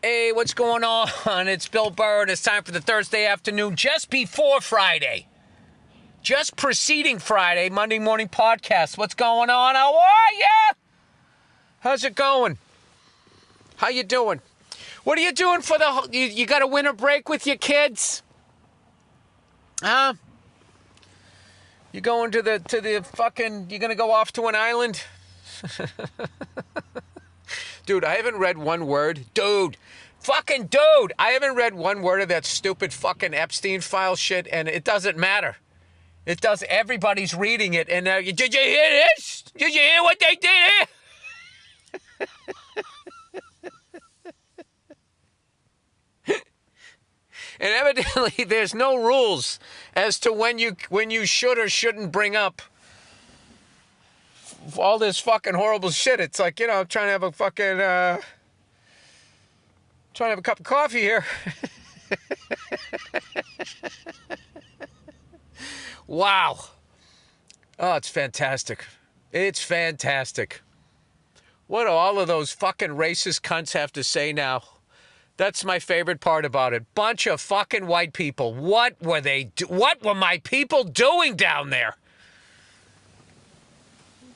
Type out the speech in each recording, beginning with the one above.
Hey, what's going on? It's Bill Burr, and it's time for the Thursday afternoon, just before Friday. Just preceding Friday, Monday morning podcast. What's going on? How are ya? How's it going? How you doing? What are you doing for the... You got a winter break with your kids? Huh? You going to the fucking... You gonna go off to an island? Dude, I haven't read one word. Dude, I haven't read one word of that stupid fucking Epstein file shit, and it doesn't matter. It does. Everybody's reading it, and did you hear this? Did you hear what they did here? And evidently, there's no rules as to when you should or shouldn't bring up all this fucking horrible shit. It's like, you know, I'm trying to have a fucking, trying to have a cup of coffee here. Wow. Oh, it's fantastic. It's fantastic. What do all of those fucking racist cunts have to say now? That's my favorite part about it. Bunch of fucking white people. What were my people doing down there?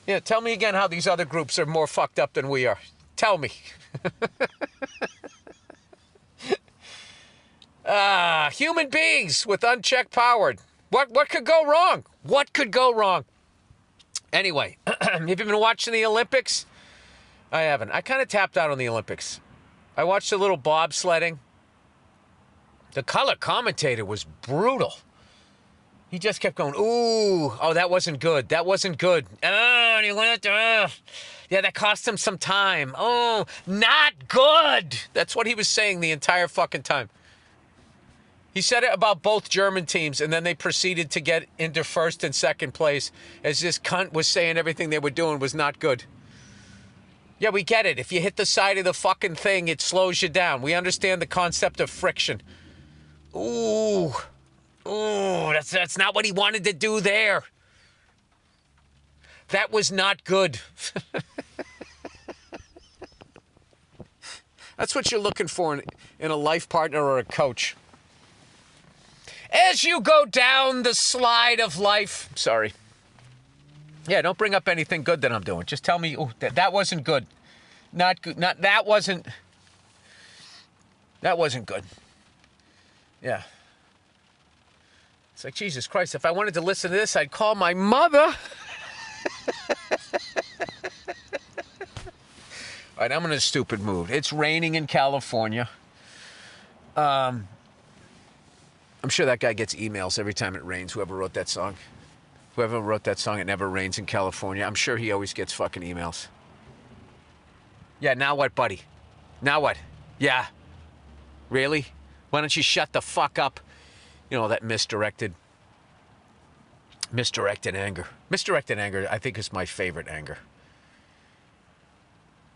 Yeah, tell me again how these other groups are more fucked up than we are. Tell me. Human beings with unchecked power. What could go wrong? What could go wrong? Anyway, have you been watching the Olympics? I haven't. I kind of tapped out on the Olympics. I watched a little bobsledding. The color commentator was brutal. He just kept going, ooh, oh, that wasn't good. That wasn't good. Oh, and he went, yeah, that cost him some time. Oh, not good. That's what he was saying the entire fucking time. He said it about both German teams, and then they proceeded to get into first and second place as this cunt was saying everything they were doing was not good. Yeah, we get it. If you hit the side of the fucking thing, it slows you down. We understand the concept of friction. Ooh, that's not what he wanted to do there. That was not good. That's what you're looking for in a life partner or a coach. As you go down the slide of life... Sorry. Yeah, don't bring up anything good that I'm doing. Just tell me, oh, that wasn't good. Not good. That wasn't good. Yeah. It's like, Jesus Christ, if I wanted to listen to this, I'd call my mother. All right, I'm in a stupid mood. It's raining in California. I'm sure that guy gets emails every time it rains, whoever wrote that song. Whoever wrote that song, It Never Rains in California. I'm sure he always gets fucking emails. Yeah, now what, buddy? Now what? Yeah. Really? Why don't you shut the fuck up? You know, that misdirected anger. Misdirected anger, I think, is my favorite anger.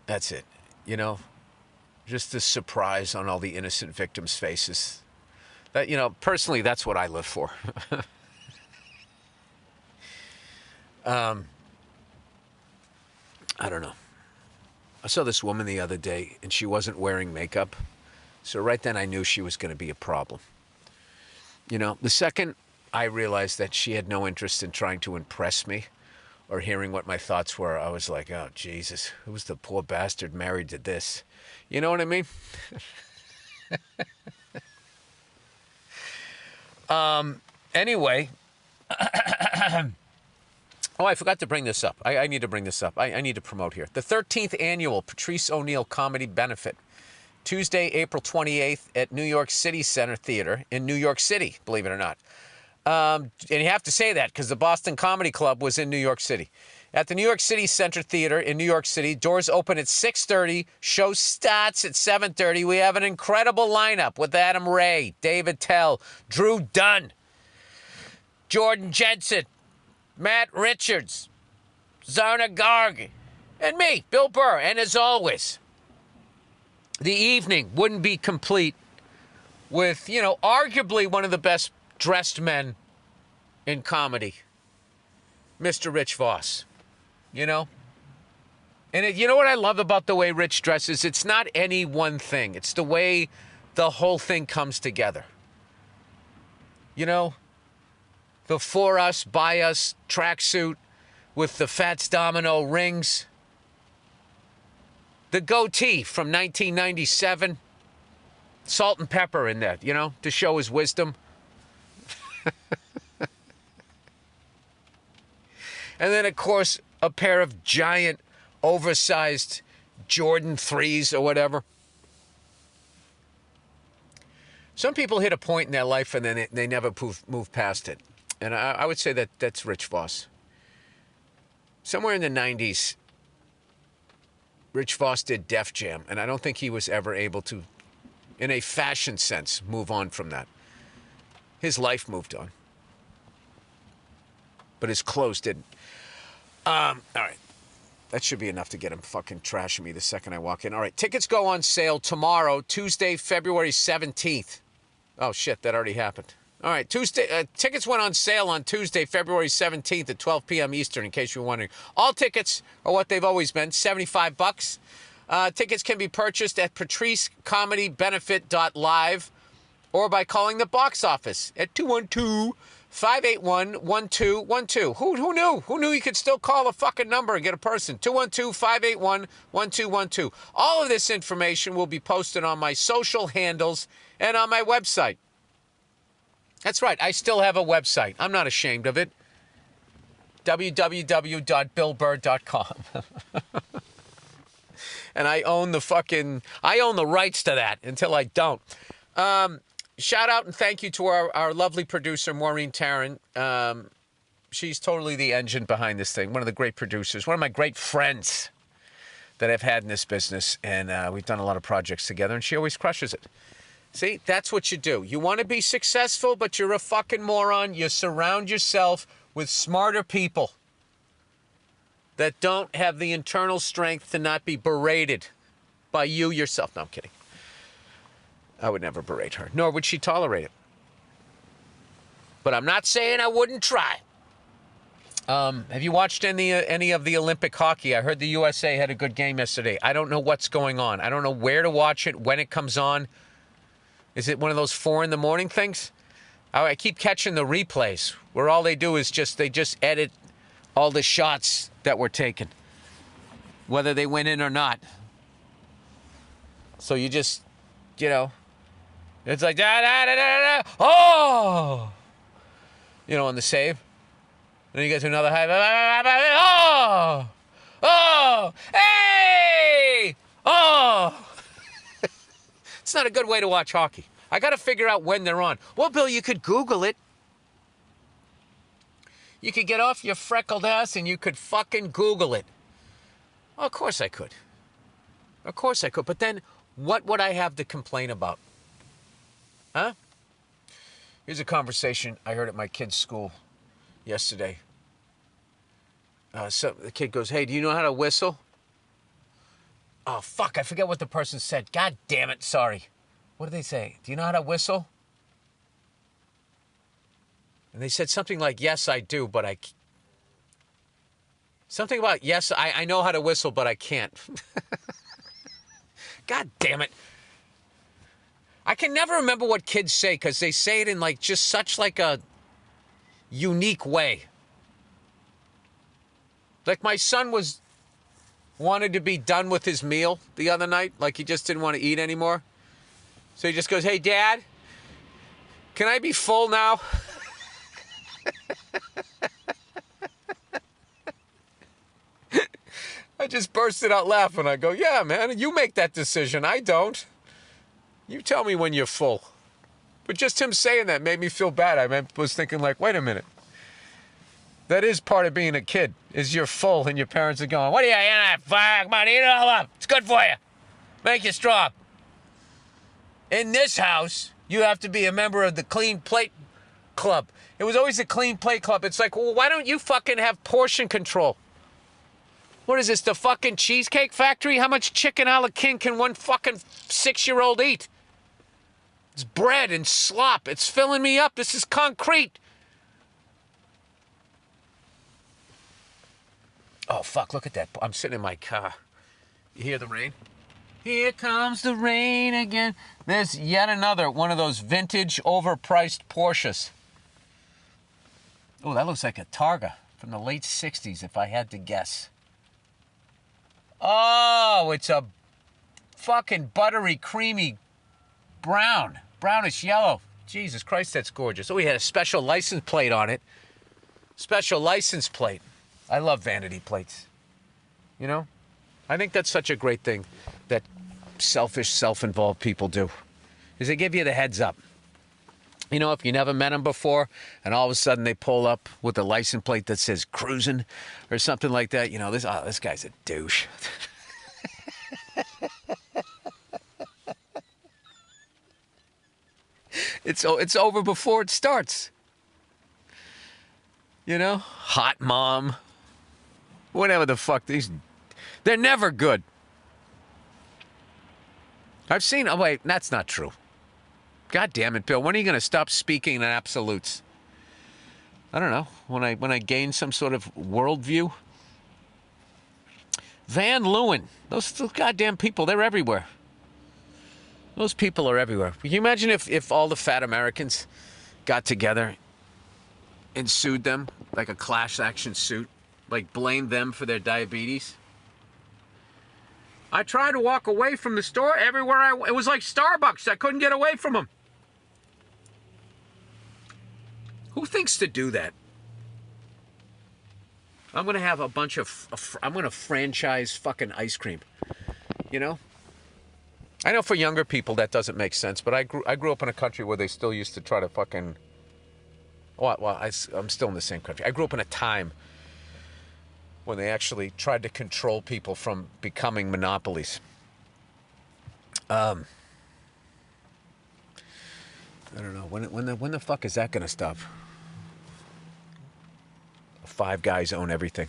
That's it. You know, just the surprise on all the innocent victims' faces. That, you know, personally, that's what I live for. I don't know. I saw this woman the other day, and she wasn't wearing makeup. So right then I knew she was going to be a problem. You know, the second I realized that she had no interest in trying to impress me or hearing what my thoughts were, I was like, oh, Jesus, who's the poor bastard married to this? You know what I mean? Anyway. Oh, I forgot to bring this up. I need to bring this up. I need to promote here. The 13th annual Patrice O'Neal Comedy Benefit. Tuesday, April 28th at New York City Center Theater in New York City, believe it or not. And you have to say that because the Boston Comedy Club was in New York City. At the New York City Center Theater in New York City, doors open at 6:30, show starts at 7:30. We have an incredible lineup with Adam Ray, David Tell, Drew Dunn, Jordan Jensen, Matt Richards, Zarna Garg, and me, Bill Burr. And as always, the evening wouldn't be complete with, you know, arguably one of the best dressed men in comedy, Mr. Rich Voss. You know? And you know what I love about the way Rich dresses? It's not any one thing. It's the way the whole thing comes together. You know, the for us, by us tracksuit with the Fats Domino rings. The goatee from 1997. Salt and pepper in that, you know, to show his wisdom. And then, of course, a pair of giant, oversized Jordan 3s or whatever. Some people hit a point in their life and then they never move past it. And I would say that that's Rich Voss. Somewhere in the 90s, Rich Voss did Def Jam, and I don't think he was ever able to, in a fashion sense, move on from that. His life moved on. But his clothes didn't. All right. That should be enough to get him fucking trashing me the second I walk in. All right. Tickets go on sale tomorrow, Tuesday, February 17th. Oh, shit. That already happened. All right. Tickets went on sale on Tuesday, February 17th at 12 p.m. Eastern, in case you were wondering. All tickets are what they've always been, $75. Tickets can be purchased at patricecomedybenefit.live or by calling the box office at 212-581-1212. Who knew? Who knew you could still call a fucking number and get a person? 212-581-1212. All of this information will be posted on my social handles and on my website. That's right. I still have a website. I'm not ashamed of it. www.billburr.com. And I own the rights to that until I don't. Shout out and thank you to our lovely producer, Maureen Tarrant. She's totally the engine behind this thing. One of the great producers. One of my great friends that I've had in this business. And we've done a lot of projects together, and she always crushes it. See, that's what you do. You want to be successful, but you're a fucking moron. You surround yourself with smarter people that don't have the internal strength to not be berated by you yourself. No, I'm kidding. I would never berate her, nor would she tolerate it. But I'm not saying I wouldn't try. Have you watched any of the Olympic hockey? I heard the USA had a good game yesterday. I don't know what's going on. I don't know where to watch it, when it comes on. Is it one of those 4 a.m. things? I keep catching the replays where all they do is they just edit all the shots that were taken, whether they went in or not. So you just, it's like, oh, on the save. Then you get to another high, oh, hey, oh. It's not a good way to watch hockey. I got to figure out when they're on. Well, Bill, you could Google it. You could get off your freckled ass and you could fucking Google it. Well, of course I could. Of course I could. But then what would I have to complain about? Huh? Here's a conversation I heard at my kid's school yesterday. So the kid goes, hey, do you know how to whistle? Oh, fuck, I forget what the person said. God damn it, sorry. What did they say? Do you know how to whistle? And they said something like, yes, I do, but I... Something about, yes, I know how to whistle, but I can't. God damn it. I can never remember what kids say, because they say it in just such a unique way. Like my son wanted to be done with his meal the other night. Like he just didn't want to eat anymore. So he just goes, hey, Dad, can I be full now? I just bursted out laughing. I go, yeah, man, you make that decision. I don't. You tell me when you're full. But just him saying that made me feel bad. I was thinking wait a minute. That is part of being a kid, is you're full and your parents are going, what are you, fuck, man, eat it all up. It's good for you. Make you strong. In this house, you have to be a member of the Clean Plate Club. It was always the Clean Plate Club. It's like, well, why don't you fucking have portion control? What is this, the fucking Cheesecake Factory? How much chicken a la king can one fucking 6-year-old eat? It's bread and slop. It's filling me up. This is concrete. Oh, fuck, look at that. I'm sitting in my car. You hear the rain? Here comes the rain again. There's yet another one of those vintage, overpriced Porsches. Oh, that looks like a Targa from the late 60s, if I had to guess. Oh, it's a fucking buttery, creamy brown. Brownish yellow. Jesus Christ, that's gorgeous. Oh, he had a special license plate on it. Special license plate. I love vanity plates. You know? I think that's such a great thing that selfish, self-involved people do. Is they give you the heads up. You know, if you never met them before, and all of a sudden they pull up with a license plate that says cruising or something like that, you know, this guy's a douche. It's over before it starts. You know? Hot mom. Whatever the fuck. They're never good. I've seen... Oh, wait, that's not true. God damn it, Bill. When are you going to stop speaking in absolutes? I don't know. When I gain some sort of worldview? Van Leeuwen. Those goddamn people, they're everywhere. Those people are everywhere. Can you imagine if all the fat Americans got together and sued them like a class action suit? Like blamed them for their diabetes? I tried to walk away from the store everywhere it was like Starbucks. I couldn't get away from them. Who thinks to do that? I'm going to have a bunch of... I'm going to franchise fucking ice cream. You know? I know for younger people that doesn't make sense, but I grew up in a country where they still used to try to fucking... Well, I'm still in the same country. I grew up in a time when they actually tried to control people from becoming monopolies. I don't know. When the fuck is that going to stop? Five Guys own everything.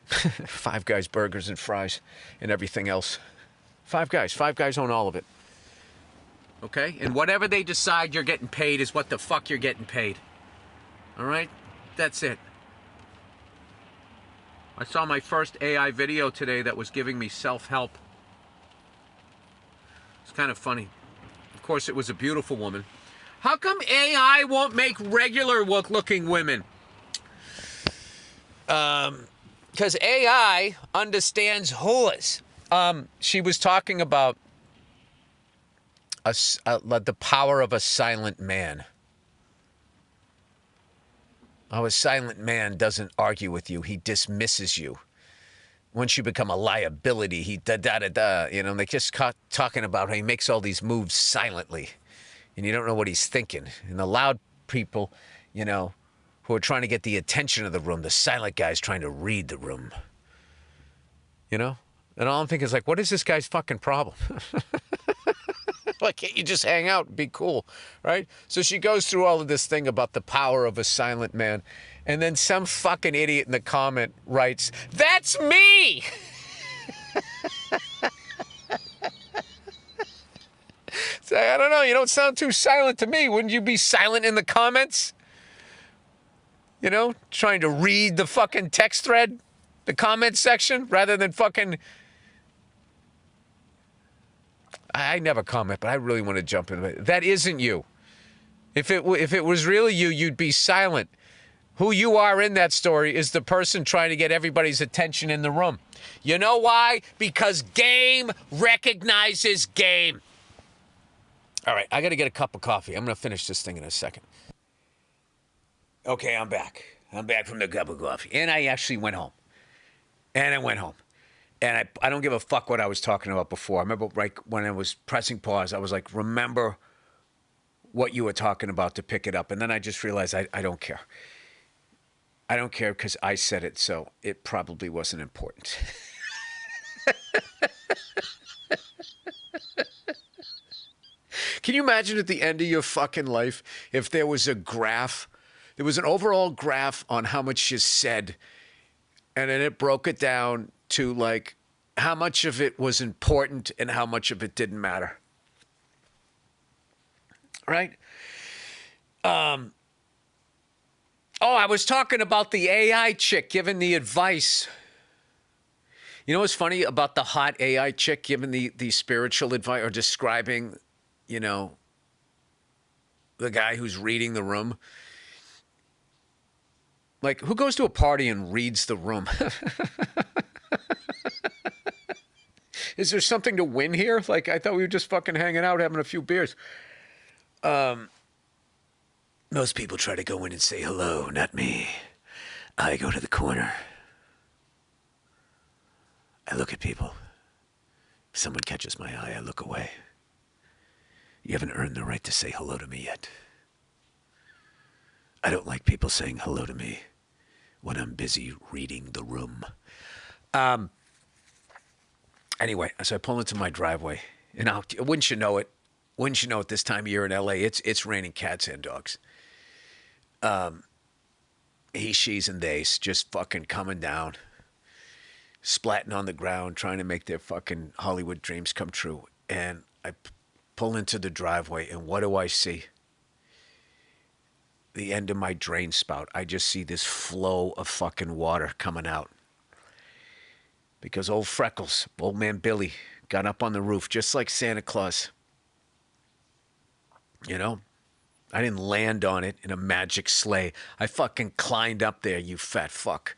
Five Guys burgers and fries and everything else. Five Guys own all of it. Okay? And whatever they decide you're getting paid is what the fuck you're getting paid. All right? That's it. I saw my first AI video today that was giving me self-help. It's kind of funny. Of course, it was a beautiful woman. How come AI won't make regular looking women? Because AI understands whores. She was talking about the power of a silent man. How a silent man doesn't argue with you. He dismisses you. Once you become a liability, he da-da-da-da. You know, they just talking about how he makes all these moves silently. And you don't know what he's thinking. And the loud people, you know, who are trying to get the attention of the room, the silent guy's trying to read the room. You know? And all I'm thinking is like, what is this guy's fucking problem? Why can't you just hang out and be cool, right? So she goes through all of this thing about the power of a silent man. And then some fucking idiot in the comment writes, "That's me!" So, I don't know, you don't sound too silent to me. Wouldn't you be silent in the comments? You know, trying to read the fucking text thread, the comment section, rather than fucking... I never comment, but I really want to jump in. That isn't you. If it was really you, you'd be silent. Who you are in that story is the person trying to get everybody's attention in the room. You know why? Because game recognizes game. All right, I got to get a cup of coffee. I'm going to finish this thing in a second. Okay, I'm back. I'm back from the cup of coffee. And I actually went home. And I don't give a fuck what I was talking about before. I remember right when I was pressing pause, I was like, remember what you were talking about to pick it up. And then I just realized I don't care. I don't care because I said it, so it probably wasn't important. Can you imagine at the end of your fucking life if there was a graph, there was an overall graph on how much you said, and then it broke it down to like how much of it was important and how much of it didn't matter. Right? Oh, Oh, I was talking about the AI chick giving the advice. You know what's funny about the hot AI chick giving the spiritual advice or describing, you know, the guy who's reading the room? Like, who goes to a party and reads the room? Is there something to win here? Like, I thought we were just fucking hanging out, having a few beers. Most people try to go in and say hello, not me. I go to the corner. I look at people. If someone catches my eye, I look away. You haven't earned the right to say hello to me yet. I don't like people saying hello to me when I'm busy reading the room. Anyway, so I pull into my driveway, and wouldn't you know it? Wouldn't you know it? This time of year in LA, it's raining cats and dogs. He, she's, and they's just fucking coming down, splatting on the ground, trying to make their fucking Hollywood dreams come true. And I pull into the driveway, and what do I see? The end of my drain spout. I just see this flow of fucking water coming out. Because old Freckles, old man Billy, got up on the roof just like Santa Claus. You know? I didn't land on it in a magic sleigh. I fucking climbed up there, you fat fuck.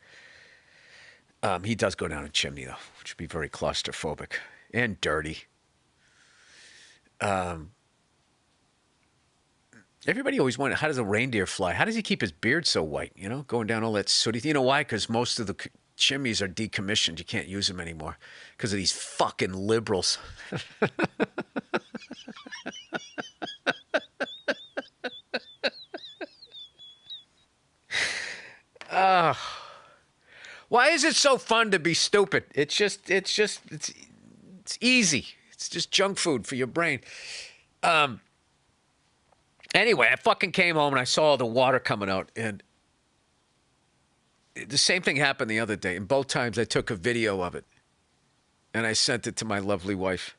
He does go down a chimney, though, which would be very claustrophobic and dirty. Everybody always wondered, how does a reindeer fly? How does he keep his beard so white, you know, going down all that sooty? You know why? Because most of the chimneys are decommissioned. You can't use them anymore because of these fucking liberals. Why is it so fun to be stupid? It's easy. It's just junk food for your brain. Anyway, I fucking came home and I saw the water coming out, and the same thing happened the other day. And both times I took a video of it and I sent it to my lovely wife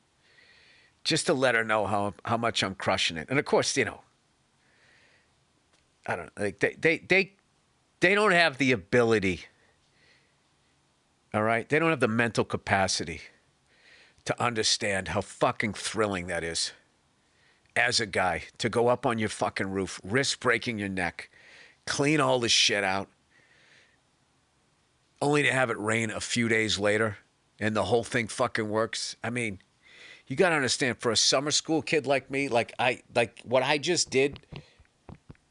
just to let her know how much I'm crushing it. And of course, you know, I don't know, like they don't have the ability. All right? They don't have the mental capacity to understand how fucking thrilling that is as a guy to go up on your fucking roof, risk breaking your neck, clean all this shit out, only to have it rain a few days later and the whole thing fucking works. I mean, you got to understand, for a summer school kid like me, like what I just did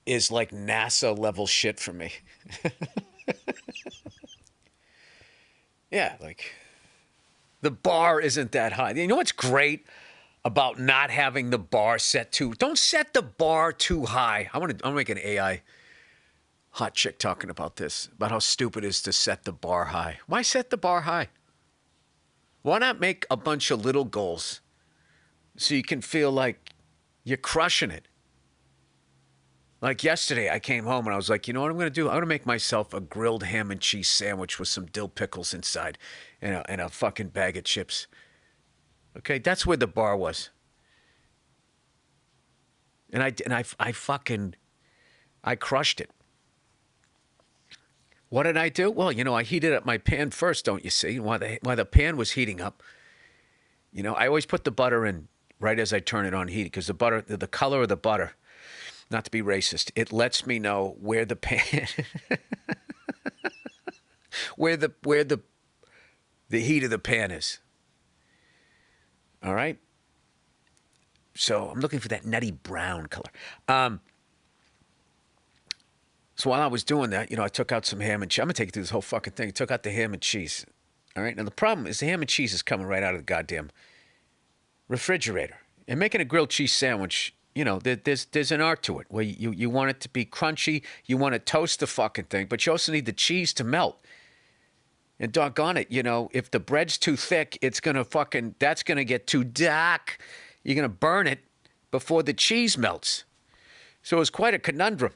is like NASA level shit for me. Yeah, like the bar isn't that high. You know what's great about not having the bar set too? Don't set the bar too high. I want to make an AI hot chick talking about this, about how stupid it is to set the bar high. Why set the bar high? Why not make a bunch of little goals so you can feel like you're crushing it? Like yesterday, I came home and I was like, you know what I'm going to do? I'm going to make myself a grilled ham and cheese sandwich with some dill pickles inside and a fucking bag of chips. Okay, that's where the bar was. And I crushed it. What did I do? Well, you know, I heated up my pan first, don't you see? While the pan was heating up, you know, I always put the butter in right as I turn it on heat, because the color of the butter, not to be racist, it lets me know where the pan, where the heat of the pan is. All right. So I'm looking for that nutty brown color. So while I was doing that, you know, I took out some ham and cheese. I'm going to take you through this whole fucking thing. I took out the ham and cheese. All right. Now, the problem is the ham and cheese is coming right out of the goddamn refrigerator. And making a grilled cheese sandwich, you know, there's an art to it where you want it to be crunchy. You want to toast the fucking thing, but you also need the cheese to melt. And doggone it, you know, if the bread's too thick, that's going to get too dark. You're going to burn it before the cheese melts. So it was quite a conundrum.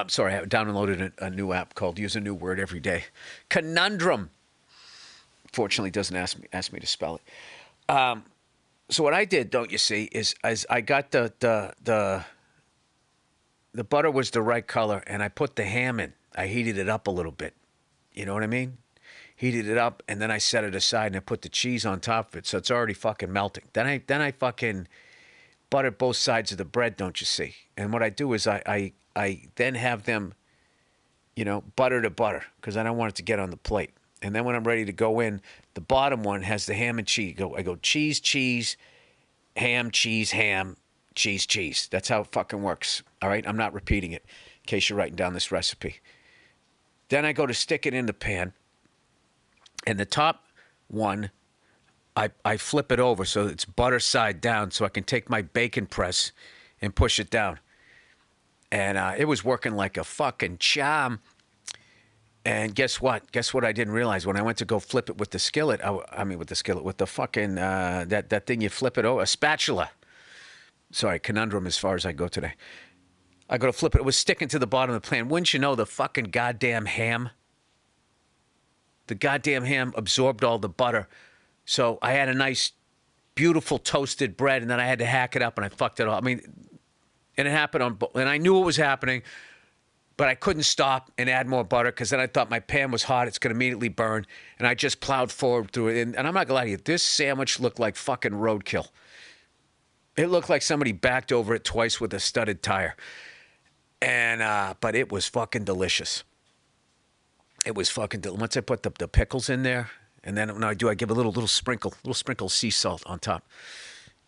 Sorry, I downloaded a new app called Use a New Word Every Day. Conundrum. Fortunately, it doesn't ask me to spell it. So what I did, don't you see, is I got the The butter was the right color, and I put the ham in. I heated it up a little bit. You know what I mean? Heated it up, and then I set it aside, and I put the cheese on top of it, so it's already fucking melting. Then I fucking buttered both sides of the bread, don't you see? And what I do is I then have them, butter to butter, because I don't want it to get on the plate. And then when I'm ready to go in, the bottom one has the ham and cheese. I go cheese, cheese, ham, cheese, ham, cheese, cheese. That's how it fucking works. All right? I'm not repeating it in case you're writing down this recipe. Then I go to stick it in the pan. And the top one, I flip it over so it's butter side down so I can take my bacon press and push it down. And it was working like a fucking charm. And guess what? Guess what I didn't realize? When I went to go flip it with the skillet, with the fucking, that thing you flip it over, a spatula. Sorry, conundrum as far as I go today. I go to flip it. It was sticking to the bottom of the pan. Wouldn't you know, the fucking goddamn ham? The goddamn ham absorbed all the butter. So I had a nice, beautiful toasted bread, and then I had to hack it up, and I fucked it all. I mean, and it happened and I knew it was happening, but I couldn't stop and add more butter because then I thought my pan was hot. It's going to immediately burn. And I just plowed forward through it. And I'm not going to lie to you, this sandwich looked like fucking roadkill. It looked like somebody backed over it twice with a studded tire. And, but it was fucking delicious. It was fucking delicious. Once I put the pickles in there, and then when I give a little sprinkle of sea salt on top,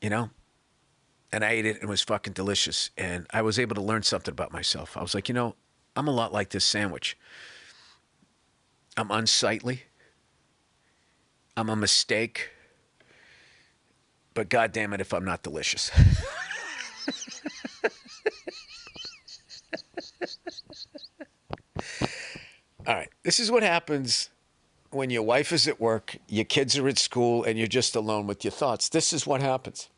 And I ate it, and it was fucking delicious. And I was able to learn something about myself. I was like, I'm a lot like this sandwich. I'm unsightly. I'm a mistake. But goddamn it if I'm not delicious. All right, this is what happens when your wife is at work, your kids are at school, and you're just alone with your thoughts. This is what happens.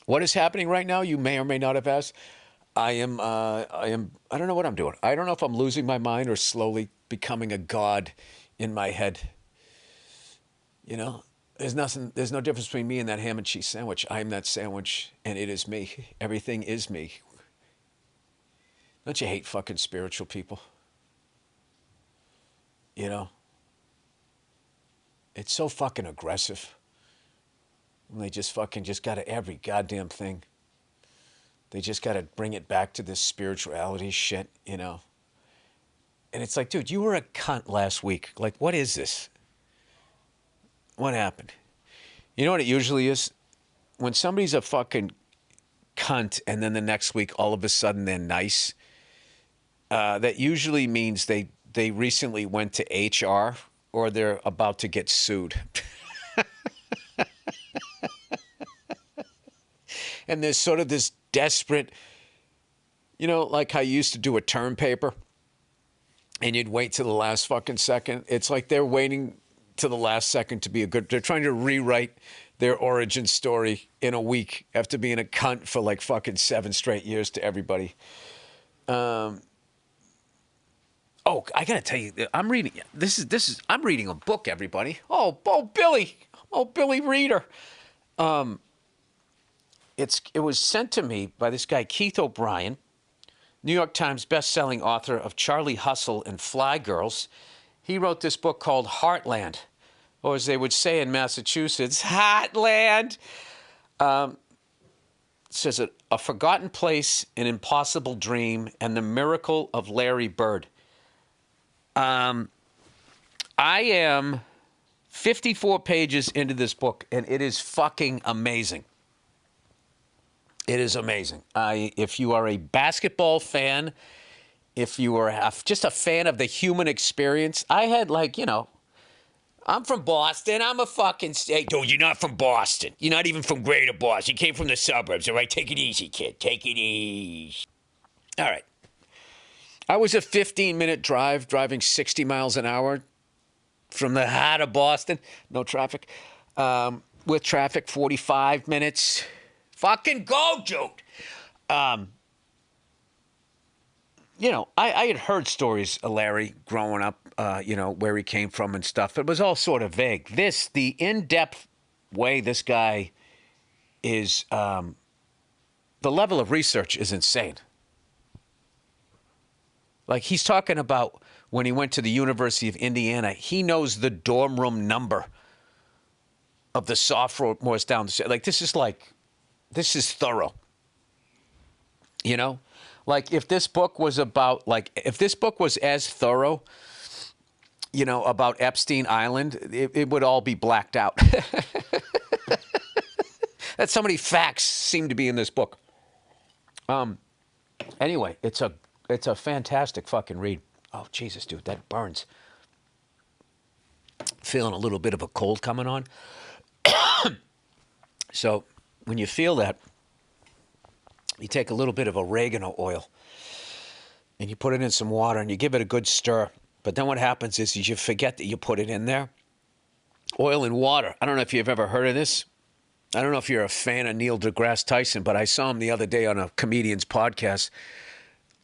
What is happening right now, you may or may not have asked. I don't know what I'm doing. I don't know if I'm losing my mind or slowly becoming a god in my head. There's no difference between me and that ham and cheese sandwich. I'm that sandwich, and it is me. Everything is me. Don't you hate fucking spiritual people? It's so fucking aggressive. They just got to every goddamn thing. They just got to bring it back to this spirituality shit, And it's like, dude, you were a cunt last week. Like, what is this? What happened? You know what it usually is? When somebody's a fucking cunt and then the next week all of a sudden they're nice, that usually means they recently went to HR or they're about to get sued. And there's sort of this desperate, like how you used to do a term paper and you'd wait till the last fucking second. It's like they're waiting to the last second to be they're trying to rewrite their origin story in a week after being a cunt for like fucking 7 straight years to everybody. I gotta tell you, I'm reading a book, everybody. Billy Reader. It was sent to me by this guy, Keith O'Brien, New York Times best-selling author of Charlie Hustle and Fly Girls. He wrote this book called Heartland, or as they would say in Massachusetts, Heartland. It says a forgotten place, an impossible dream, and the miracle of Larry Bird. I am 54 pages into this book, and it is fucking amazing. It is amazing. If you are a basketball fan, if you are just a fan of the human experience, I had I'm from Boston. I'm a fucking state. Dude, you're not from Boston. You're not even from Greater Boston. You came from the suburbs, all right? Take it easy, kid. Take it easy. All right. I was a 15-minute drive, driving 60 miles an hour from the heart of Boston. No traffic. With traffic, 45 minutes. Fucking go, dude. I had heard stories of Larry growing up, where he came from and stuff. It was all sort of vague. The in-depth way this guy is, the level of research is insane. Like he's talking about when he went to the University of Indiana, he knows the dorm room number of the sophomores down the street. This is thorough. You know? Like if this book was as thorough, you know, about Epstein Island, it would all be blacked out. That's how many facts seem to be in this book. Anyway, it's a fantastic fucking read. Oh, Jesus, dude, that burns. Feeling a little bit of a cold coming on. So when you feel that, you take a little bit of oregano oil and you put it in some water and you give it a good stir. But then what happens is you forget that you put it in there. Oil and water. I don't know if you've ever heard of this. I don't know if you're a fan of Neil deGrasse Tyson, but I saw him the other day on a comedian's podcast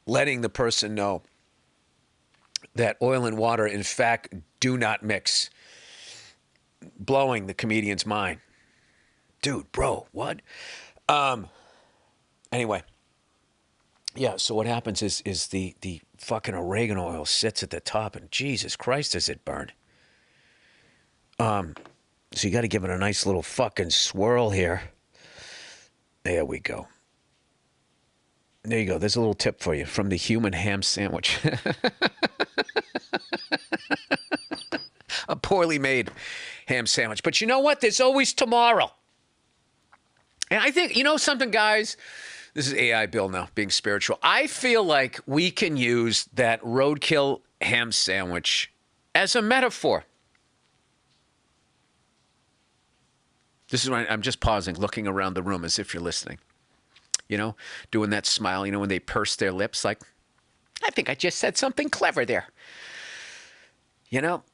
letting the person know that oil and water, in fact, do not mix. Blowing the comedian's mind. Dude, bro, what? Anyway. Yeah, so what happens is the fucking oregano oil sits at the top, and Jesus Christ, does it burn. So you got to give it a nice little fucking swirl here. There we go. There you go. There's a little tip for you from the human ham sandwich. A poorly made ham sandwich. But you know what? There's always tomorrow. And I think, you know something, guys? This is AI Bill now, being spiritual. I feel like we can use that roadkill ham sandwich as a metaphor. This is when I'm just pausing, looking around the room as if you're listening. You know, doing that smile, you know, when they purse their lips, like, I think I just said something clever there. You know?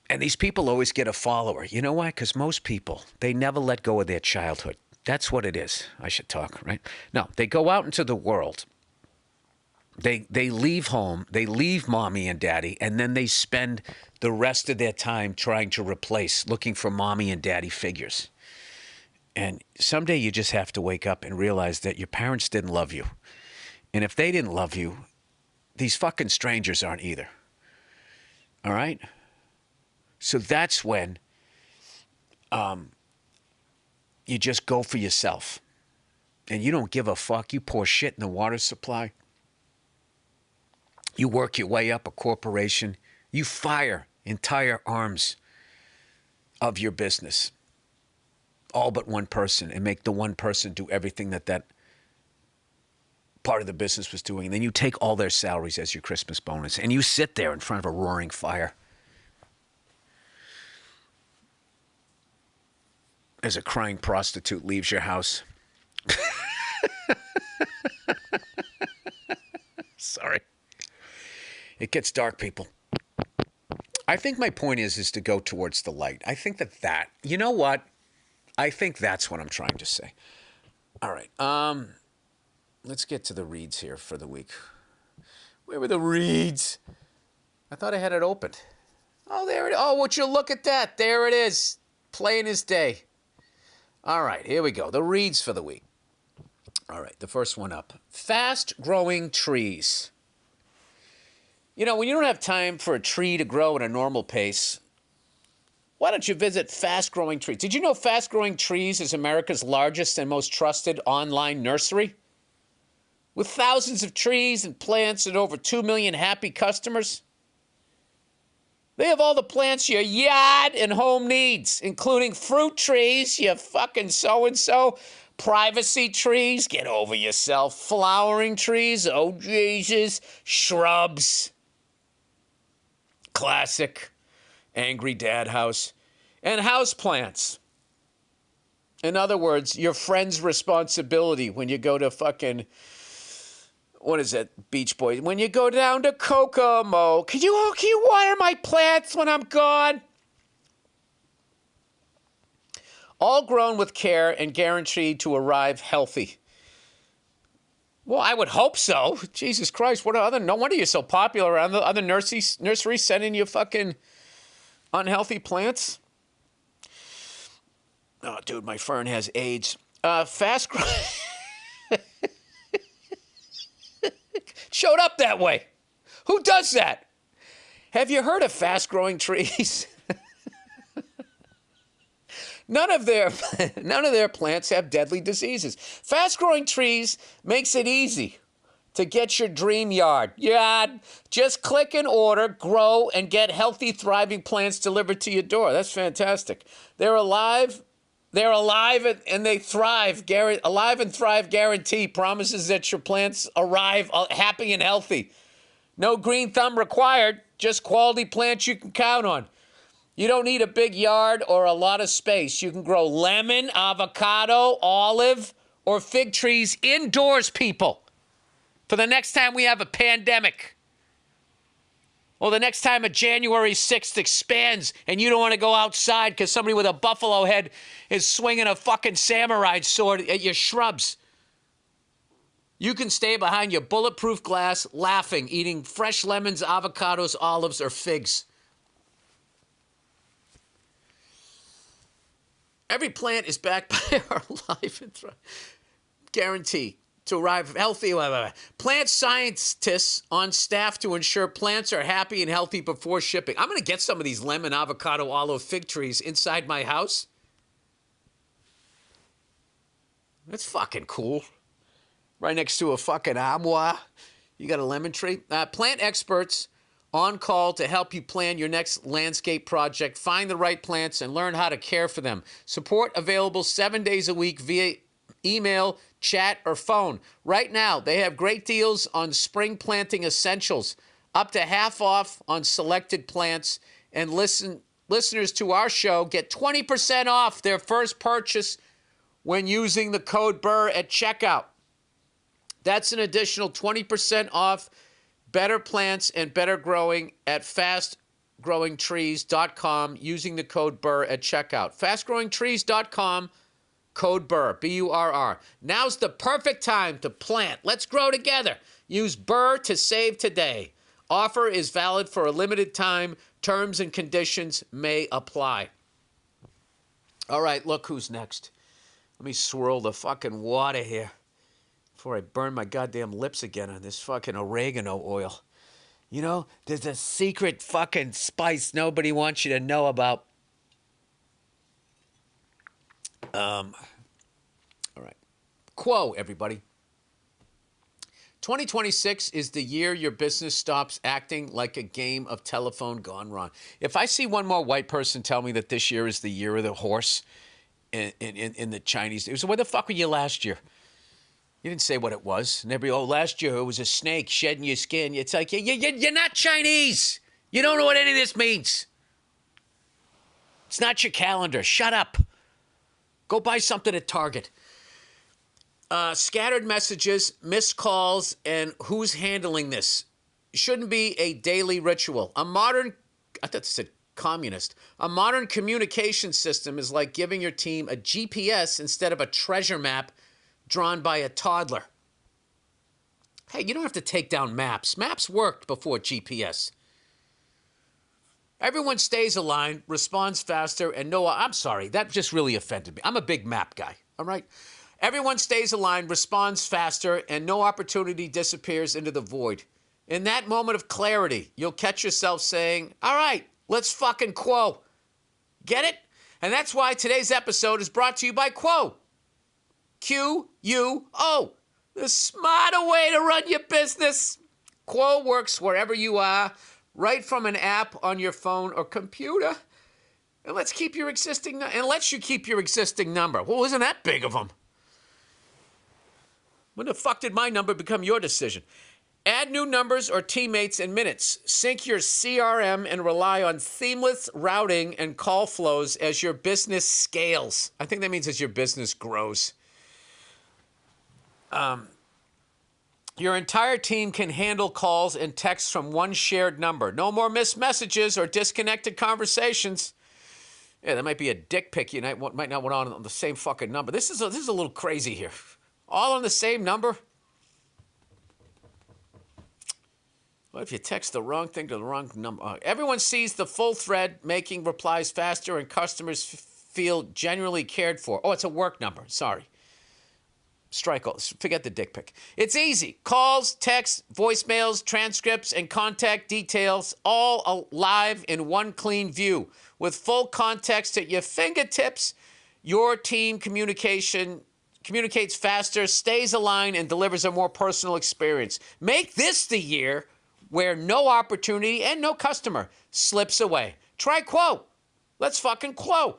And these people always get a follower. You know why? Because most people, they never let go of their childhood. That's what it is. I should talk, right? No, they go out into the world. They leave home. They leave mommy and daddy, and then they spend the rest of their time trying to replace, looking for mommy and daddy figures. And someday you just have to wake up and realize that your parents didn't love you. And if they didn't love you, these fucking strangers aren't either. All right? So that's when you just go for yourself. And you don't give a fuck. You pour shit in the water supply. You work your way up a corporation. You fire entire arms of your business. All but one person, and make the one person do everything that part of the business was doing. And then you take all their salaries as your Christmas bonus. And you sit there in front of a roaring fire. As a crying prostitute leaves your house. Sorry. It gets dark, people. I think my point is to go towards the light. I think that, you know what? I think that's what I'm trying to say. All right. Let's get to the reads here for the week. Where were the reads? I thought I had it opened. Oh, there it is. Oh, would you look at that? There it is. Plain as day. All right, here we go. The reads for the week. All right, the first one up. Fast-growing trees. You know, when you don't have time for a tree to grow at a normal pace, why don't you visit Fast Growing Trees? Did you know Fast Growing Trees is America's largest and most trusted online nursery? With thousands of trees and plants and over 2 million happy customers? They have all the plants your yard and home needs, including fruit trees, you fucking so-and-so, privacy trees, get over yourself, flowering trees, oh Jesus, shrubs, classic, angry dad house, and house plants. In other words, your friend's responsibility when you go to fucking, what is it, Beach Boys? When you go down to Kokomo, can you water my plants when I'm gone? All grown with care and guaranteed to arrive healthy. Well, I would hope so. Jesus Christ, no wonder you're so popular around the other nurseries sending you fucking unhealthy plants. Oh, dude, my fern has AIDS. Fast growing. Showed up that way. Who does that? Have you heard of fast-growing trees? None of their plants have deadly diseases. Fast-growing trees makes it easy to get your dream yard. Just click and order, grow, and get healthy, thriving plants delivered to your door. That's fantastic. They're alive. They're alive and they thrive. Alive and thrive guarantee promises that your plants arrive happy and healthy. No green thumb required. Just quality plants you can count on. You don't need a big yard or a lot of space. You can grow lemon, avocado, olive, or fig trees indoors, people. For the next time we have a pandemic. Or the next time a January 6th expands and you don't want to go outside because somebody with a buffalo head is swinging a fucking samurai sword at your shrubs. You can stay behind your bulletproof glass laughing, eating fresh lemons, avocados, olives, or figs. Every plant is backed by our life and guarantee to arrive healthy. Plant scientists on staff to ensure plants are happy and healthy before shipping. I'm going to get some of these lemon, avocado, olive, fig trees inside my house. That's fucking cool. Right next to a fucking armoire. You got a lemon tree. Plant experts on call to help you plan your next landscape project. Find the right plants and learn how to care for them. Support available 7 days a week via email, chat, or phone. Right now, they have great deals on spring planting essentials, up to half off on selected plants, and listeners to our show get 20% off their first purchase when using the code Burr at checkout. That's an additional 20% off better plants and better growing at fastgrowingtrees.com using the code Burr at checkout. Fastgrowingtrees.com, code Burr, B-U-R-R. Now's the perfect time to plant. Let's grow together. Use Burr to save today. Offer is valid for a limited time. Terms and conditions may apply. All right, look who's next. Let me swirl the fucking water here before I burn my goddamn lips again on this fucking oregano oil. You know, there's a secret fucking spice nobody wants you to know about. All right. Quo, everybody. 2026 is the year your business stops acting like a game of telephone gone wrong. If I see one more white person tell me that this year is the year of the horse in the Chinese, so where the fuck were you last year? You didn't say what it was. And last year it was a snake shedding your skin. It's like, you're not Chinese. You don't know what any of this means. It's not your calendar. Shut up. Go buy something at Target. Scattered messages, missed calls, and who's handling this shouldn't be a daily ritual. I thought it said communist. A modern communication system is like giving your team a GPS instead of a treasure map drawn by a toddler. Hey, you don't have to take down maps. Maps worked before GPS. Everyone stays aligned, responds faster, and I'm sorry, that just really offended me. I'm a big map guy, all right? Everyone stays aligned, responds faster, and no opportunity disappears into the void. In that moment of clarity, you'll catch yourself saying, all right, let's fucking Quo. Get it? And that's why today's episode is brought to you by Quo. Q-U-O. The smarter way to run your business. Quo works wherever you are, right from an app on your phone or computer. And lets you keep your existing number. Well, isn't that big of them? When the fuck did my number become your decision? Add new numbers or teammates in minutes. Sync your CRM and rely on seamless routing and call flows as your business scales. I think that means as your business grows. Your entire team can handle calls and texts from one shared number. No more missed messages or disconnected conversations. Yeah, that might be a dick pic you might not want on the same fucking number. This is a little crazy here. All on the same number? What if you text the wrong thing to the wrong number? Everyone sees the full thread, making replies faster, and customers feel genuinely cared for. Oh, it's a work number. Sorry. Strike all. Forget the dick pic. It's easy. Calls, texts, voicemails, transcripts, and contact details all live in one clean view. With full context at your fingertips, your team communicates faster, stays aligned, and delivers a more personal experience. Make this the year where no opportunity and no customer slips away. Try Quo. Let's fucking Quo.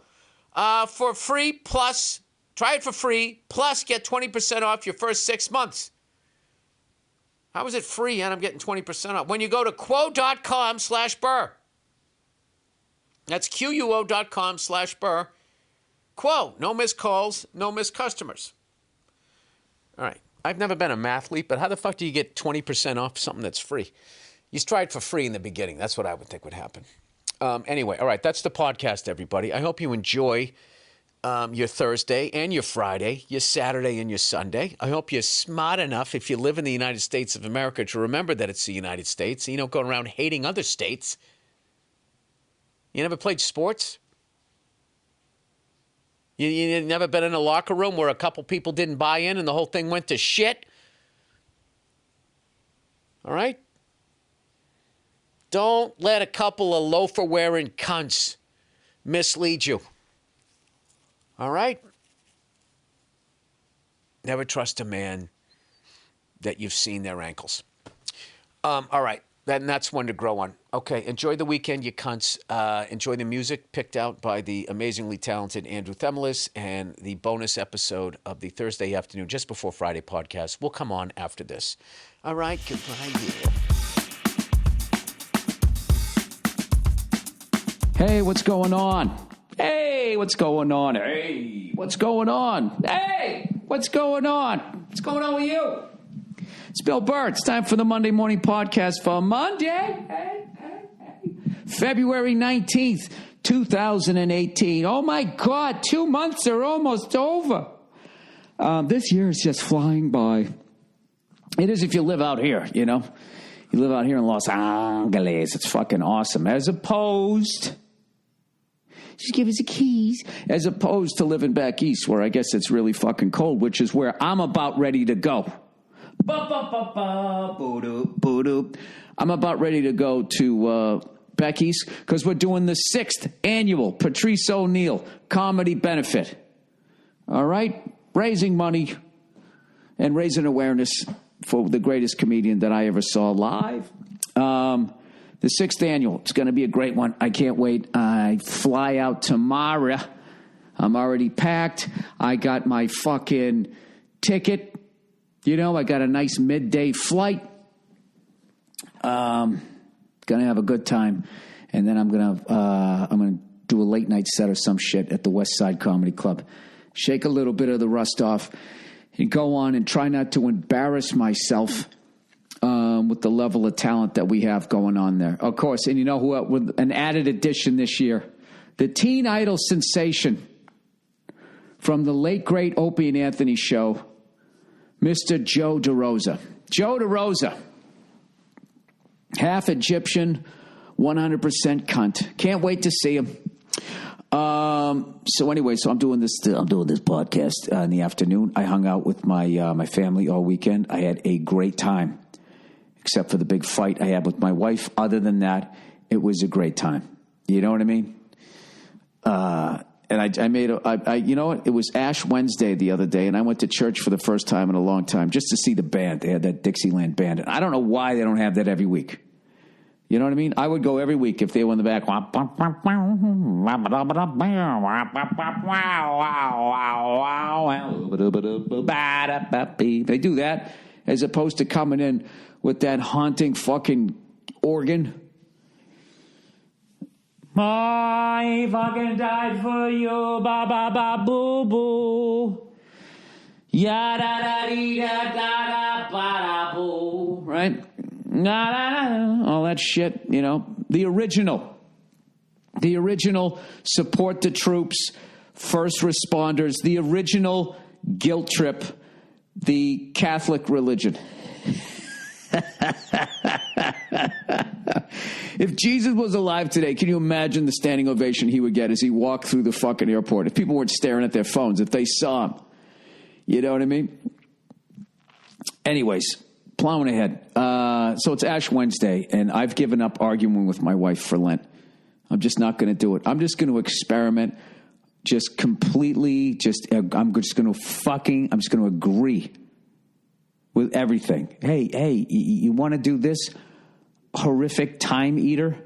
For free plus... Try it for free, plus get 20% off your first 6 months. How is it free and I'm getting 20% off? When you go to quo.com/Burr. That's QUO.com/Burr. Quo. No missed calls, no missed customers. All right. I've never been a mathlete, but how the fuck do you get 20% off something that's free? You try it for free in the beginning. That's what I would think would happen. Anyway, all right. That's the podcast, everybody. I hope you enjoy your Thursday and your Friday, your Saturday and your Sunday. I hope you're smart enough, if you live in the United States of America, to remember that it's the United States. You don't go around hating other states. You never played sports? You never been in a locker room where a couple people didn't buy in and the whole thing went to shit? All right? Don't let a couple of loafer-wearing cunts mislead you. All right? Never trust a man that you've seen their ankles. All right. That's one to grow on. Okay. Enjoy the weekend, you cunts. Enjoy the music picked out by the amazingly talented Andrew Themelis and the bonus episode of the Thursday afternoon, just before Friday podcast will come on after this. All right. Goodbye. Hey, what's going on? Hey, what's going on? Hey, what's going on? Hey, what's going on? What's going on with you? It's Bill Burr. It's time for the Monday morning podcast for Monday, February 19th, 2018. Oh, my God, 2 months are almost over. This year is just flying by. It is if you live out here, you know. You live out here in Los Angeles. It's fucking awesome. As opposed... Just give us the keys. As opposed to living back east where I guess it's really fucking cold, which is where I'm about ready to go. I'm about ready to go to back east because we're doing the 6th annual Patrice O'Neill Comedy Benefit. All right? Raising money and raising awareness for the greatest comedian that I ever saw live. The 6th annual. It's going to be a great one. I can't wait. I fly out tomorrow. I'm already packed. I got my fucking ticket. You know, I got a nice midday flight. Gonna have a good time. And then I'm gonna do a late night set or some shit at the West Side Comedy Club. Shake a little bit of the rust off and go on and try not to embarrass myself. With the level of talent that we have going on there. Of course, and you know who, with an added addition this year, the teen idol sensation from the late, great Opie and Anthony show, Mr. Joe DeRosa. Joe DeRosa, half Egyptian, 100% cunt. Can't wait to see him. So anyway, I'm doing this podcast in the afternoon. I hung out with my family all weekend. I had a great time. Except for the big fight I had with my wife. Other than that, it was a great time. You know what I mean? And I made you know what? It was Ash Wednesday the other day, and I went to church for the first time in a long time just to see the band. They had that Dixieland band. And I don't know why they don't have that every week. You know what I mean? I would go every week if they were in the back. They do that as opposed to coming in with that haunting fucking organ. I fucking died for you, ba ba ba boo boo. Ya da da dee da da da ba da boo. Right? Na da da. All that shit, you know. The original support the troops, first responders, the original guilt trip, the Catholic religion. If Jesus was alive today, can you imagine the standing ovation he would get as he walked through the fucking airport? If people weren't staring at their phones, if they saw him, you know what I mean? Anyways, plowing ahead. So it's Ash Wednesday, and I've given up arguing with my wife for Lent. I'm just not going to do it. I'm just going to experiment. Just completely, I'm just going to agree with everything. Hey, you want to do this horrific time eater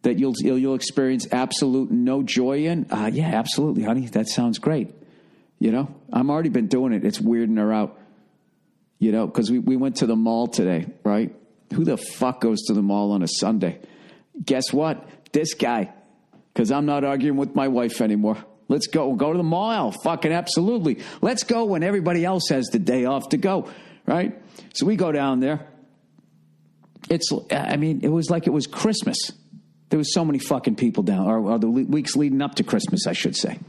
that you'll experience absolute no joy in? Yeah, absolutely, honey. That sounds great. I've already been doing it. It's weirding her out. Because we went to the mall today, right? Who the fuck goes to the mall on a Sunday? Guess what? This guy. Because I'm not arguing with my wife anymore. Let's go. Go to the mall. Fucking absolutely. Let's go when everybody else has the day off to go, right? So we go down there. It was like it was Christmas. There was so many fucking people down, or the weeks leading up to Christmas, I should say.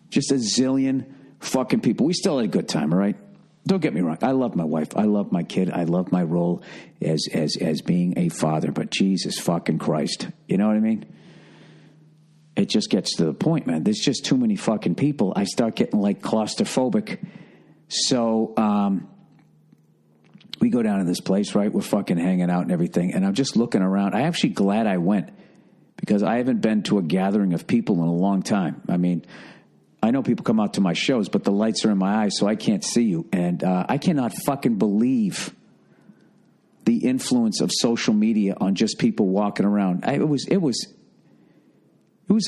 Just a zillion fucking people. We still had a good time, all right? Don't get me wrong. I love my wife. I love my kid. I love my role as being a father. But Jesus fucking Christ. You know what I mean? It just gets to the point, man. There's just too many fucking people. I start getting like claustrophobic. So we go down to this place, right? We're fucking hanging out and everything. And I'm just looking around. I'm actually glad I went because I haven't been to a gathering of people in a long time. I mean, I know people come out to my shows, but the lights are in my eyes, so I can't see you. And I cannot fucking believe the influence of social media on just people walking around. It was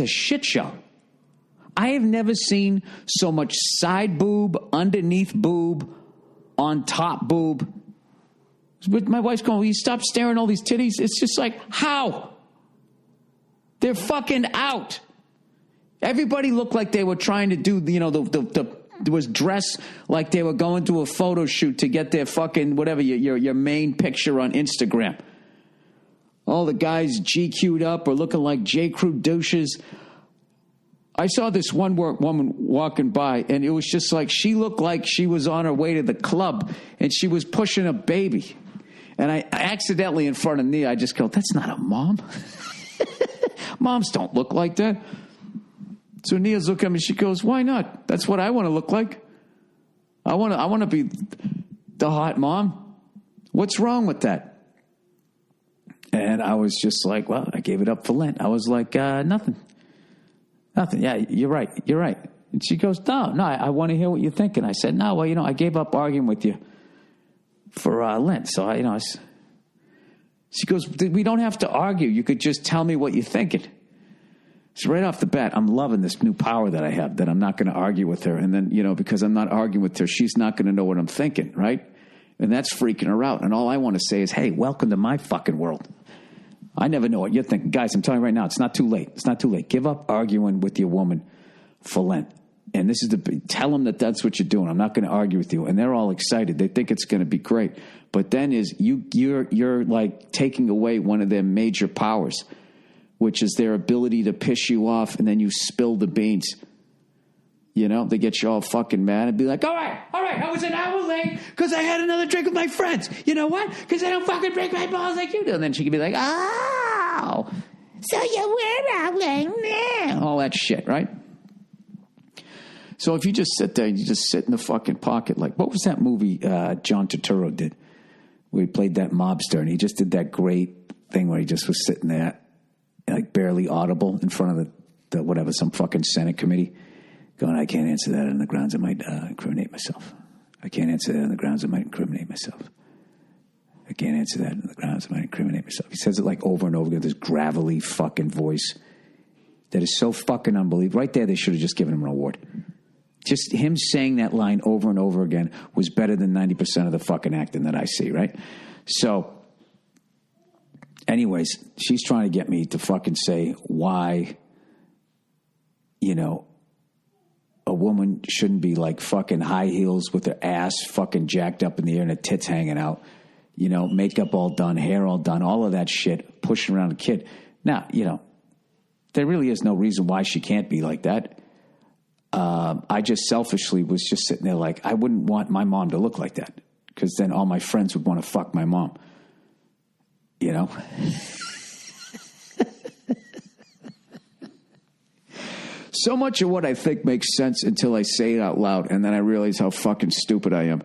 a shit show. I have never seen so much side boob, underneath boob, on top boob. But my wife's going, will you stop staring at all these titties? It's just like, how? They're fucking out. Everybody looked like they were trying to do, was dressed like they were going to a photo shoot to get their fucking, whatever, your main picture on Instagram. All the guys GQ'd up or looking like J. Crew douches. I saw this one woman walking by, and it was just like she looked like she was on her way to the club, and she was pushing a baby. And I accidentally, in front of Nia, I just go, that's not a mom. Moms don't look like that. So Nia's looking at me, she goes, why not? That's what I want to look like. I want to be the hot mom. What's wrong with that? And I was just like, well, I gave it up for Lent. I was like, nothing. Yeah, you're right. And she goes, no, I want to hear what you're thinking. I said, no, well, I gave up arguing with you for Lent. So, she goes, we don't have to argue. You could just tell me what you're thinking. So right off the bat, I'm loving this new power that I have, that I'm not going to argue with her. And then, because I'm not arguing with her, she's not going to know what I'm thinking, right? And that's freaking her out. And all I want to say is, hey, welcome to my fucking world. I never know what you're thinking. Guys, I'm telling you right now, it's not too late. It's not too late. Give up arguing with your woman for Lent. And this is tell them that that's what you're doing. I'm not going to argue with you. And they're all excited. They think it's going to be great. But then you're like taking away one of their major powers, which is their ability to piss you off, and then you spill the beans. They get you all fucking mad and be like, all right, I was an hour late because I had another drink with my friends. You know what? Because I don't fucking break my balls like you do. And then she can be like, oh, so you were out late. All that shit, right? So if you just sit there and you just sit in the fucking pocket, like, what was that movie John Turturro did? Where he played that mobster, and he just did that great thing where he just was sitting there, like barely audible in front of the whatever, some fucking Senate committee, going, I can't answer that on the grounds I might incriminate myself. I can't answer that on the grounds I might incriminate myself. I can't answer that on the grounds I might incriminate myself. He says it like over and over again, this gravelly fucking voice that is so fucking unbelievable. Right there, they should have just given him an award. Just him saying that line over and over again was better than 90% of the fucking acting that I see, right? So, anyways, she's trying to get me to fucking say why, a woman shouldn't be like fucking high heels with her ass fucking jacked up in the air and her tits hanging out, makeup all done, hair all done, all of that shit, pushing around a kid. Now, there really is no reason why she can't be like that. I just selfishly was just sitting there like, I wouldn't want my mom to look like that, because then all my friends would want to fuck my mom. So much of what I think makes sense until I say it out loud, and then I realize how fucking stupid I am.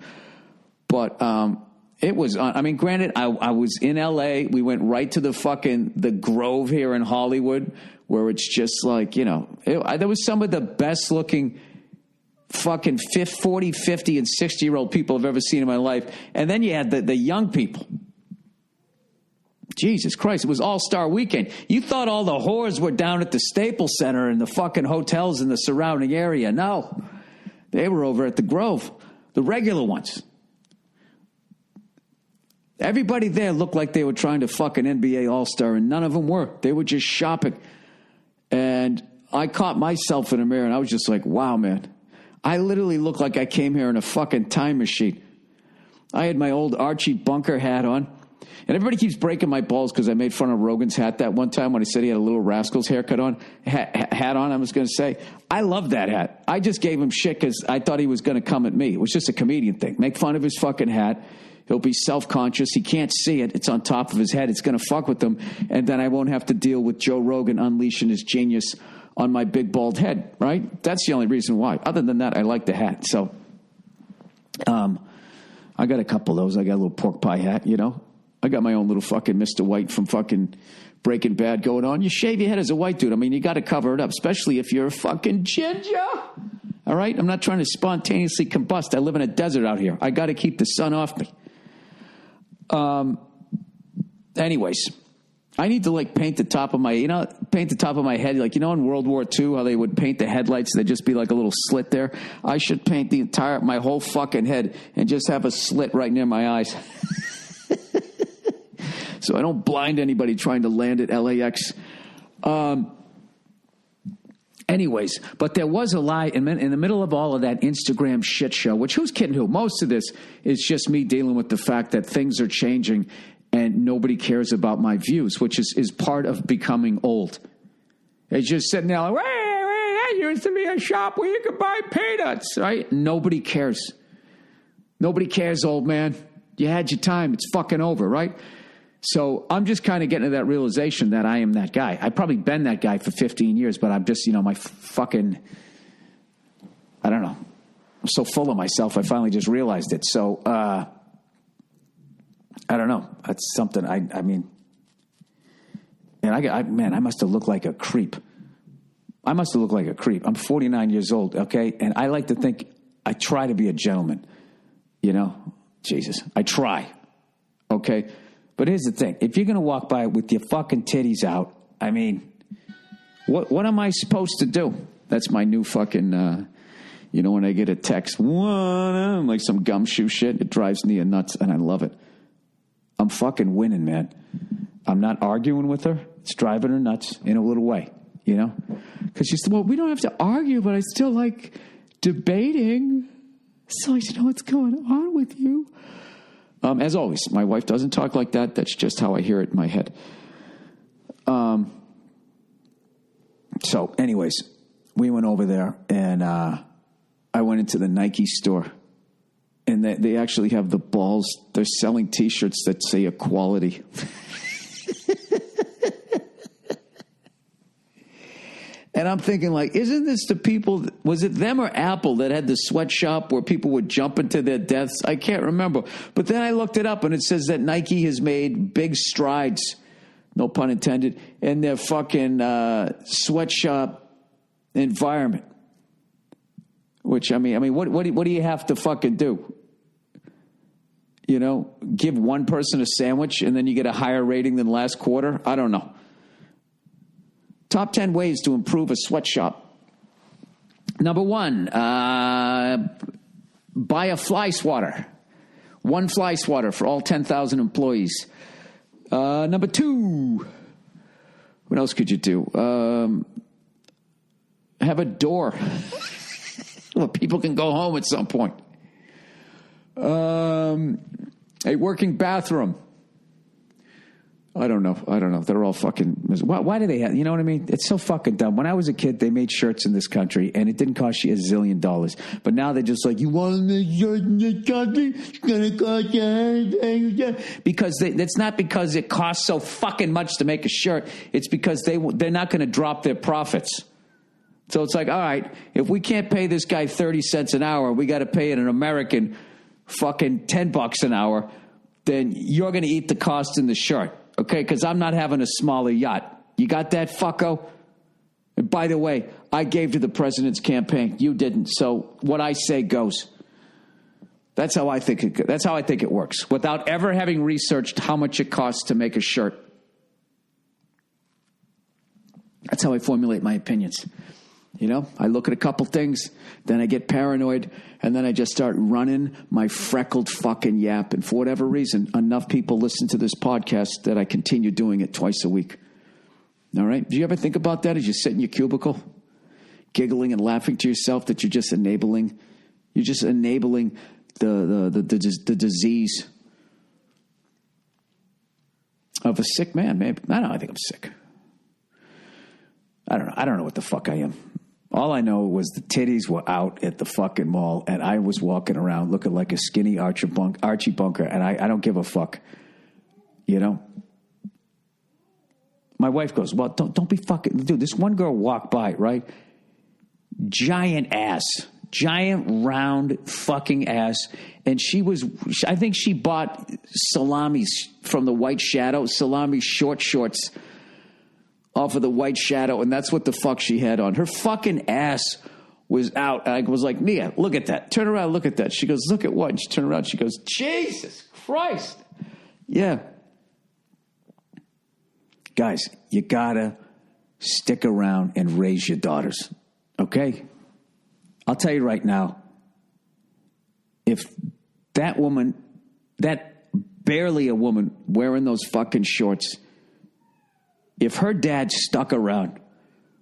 But it was, I mean, granted, I was in L.A. We went right to the Grove here in Hollywood, where it's just like, you know, there was some of the best looking fucking 40, 50, and 60-year-old people I've ever seen in my life. And then you had the young people. Jesus Christ, it was All-Star Weekend. You thought all the whores were down at the Staples Center and the fucking hotels in the surrounding area. No, they were over at the Grove, the regular ones. Everybody there looked like they were trying to fuck an NBA All-Star, and none of them were. They were just shopping. And I caught myself in a mirror, and I was just like, wow, man. I literally looked like I came here in a fucking time machine. I had my old Archie Bunker hat on. And everybody keeps breaking my balls because I made fun of Rogan's hat that one time when I said he had a Little Rascals haircut on, hat on, I was going to say. I love that hat. I just gave him shit because I thought he was going to come at me. It was just a comedian thing. Make fun of his fucking hat. He'll be self-conscious. He can't see it. It's on top of his head. It's going to fuck with him. And then I won't have to deal with Joe Rogan unleashing his genius on my big bald head, right? That's the only reason why. Other than that, I like the hat. So I got a couple of those. I got a little pork pie hat, you know. I got my own little fucking Mr. White from fucking Breaking Bad going on. You shave your head as a white dude. I mean, you got to cover it up, especially if you're a fucking ginger. All right? I'm not trying to spontaneously combust. I live in a desert out here. I got to keep the sun off me. Anyways, I need to like paint the top of my head. Like, you know, in World War II, how they would paint the headlights, there'd just be like a little slit there. I should paint my whole fucking head and just have a slit right near my eyes. So I don't blind anybody trying to land at LAX. Anyways, but there was a lie in the middle of all of that Instagram shit show, which who's kidding who? Most of this is just me dealing with the fact that things are changing and nobody cares about my views, which is part of becoming old. It's just sitting there like, wait, that used to be a shop where you could buy peanuts, right? Nobody cares. Nobody cares, old man. You had your time. It's fucking over, right? So I'm just kind of getting to that realization that I am that guy. I've probably been that guy for 15 years, but I'm just, you know, my fucking, I don't know. I'm so full of myself, I finally just realized it. So, I don't know. That's something I mean, and I must have looked like a creep. I'm 49 years old, okay? And I like to think I try to be a gentleman, you know? Jesus, I try, okay? But here's the thing. If you're going to walk by with your fucking titties out, I mean, what am I supposed to do? That's my new fucking, you know, when I get a text, like some gumshoe shit, it drives me nuts, and I love it. I'm fucking winning, man. I'm not arguing with her. It's driving her nuts in a little way, you know? Because she said, well, we don't have to argue, but I still like debating. So I said, oh, what's going on with you? As always, my wife doesn't talk like that. That's just how I hear it in my head. So anyways, we went over there, and I went into the Nike store, and they actually have the balls. They're selling T-shirts that say equality. And I'm thinking, like, isn't this the people, was it them or Apple that had the sweatshop where people would jump into their deaths? I can't remember. But then I looked it up, and it says that Nike has made big strides, no pun intended, in their fucking sweatshop environment. Which, I mean, what do you have to fucking do? You know, give one person a sandwich, and then you get a higher rating than last quarter? I don't know. Top 10 ways to improve a sweatshop. Number 1, buy a fly swatter. One fly swatter for all 10,000 employees. Number 2, what else could you do? Have a door where people can go home at some point. A working bathroom. I don't know. They're all fucking... Why do they have... You know what I mean? It's so fucking dumb. When I was a kid, they made shirts in this country, and it didn't cost you $1 zillion. But now they're just like, you want to make shirts in this country? It's going to cost you anything. Because it's not because it costs so fucking much to make a shirt. It's because they're not going to drop their profits. So it's like, all right, if we can't pay this guy 30 cents an hour, we got to pay an American fucking $10 an hour, then you're going to eat the cost in the shirt, okay? Because I'm not having a smaller yacht. You got that, fucko? And by the way, I gave to the president's campaign. You didn't. So what I say goes. That's how I think it works, without ever having researched how much it costs to make a shirt. That's how I formulate my opinions. You know, I look at a couple things, then I get paranoid, and then I just start running my freckled fucking yap. And for whatever reason, enough people listen to this podcast that I continue doing it twice a week. All right? Do you ever think about that as you sit in your cubicle, giggling and laughing to yourself that you're just enabling the disease of a sick man? Maybe. I think I'm sick. I don't know what the fuck I am. All I know was the titties were out at the fucking mall, and I was walking around looking like a skinny Archie Bunker, and I don't give a fuck. You know? My wife goes, well, don't be fucking... Dude, this one girl walked by, right? Giant ass. Giant, round, fucking ass. And I think she bought salamis from the White Shadow, salami short shorts off of the White Shadow, and that's what the fuck she had on. Her fucking ass was out. I was like, Mia, look at that. Turn around, look at that. She goes, look at what? And she turned around, she goes, Jesus Christ. Yeah. Guys, you gotta stick around and raise your daughters, okay? I'll tell you right now, if that woman, that barely a woman wearing those fucking shorts, if her dad stuck around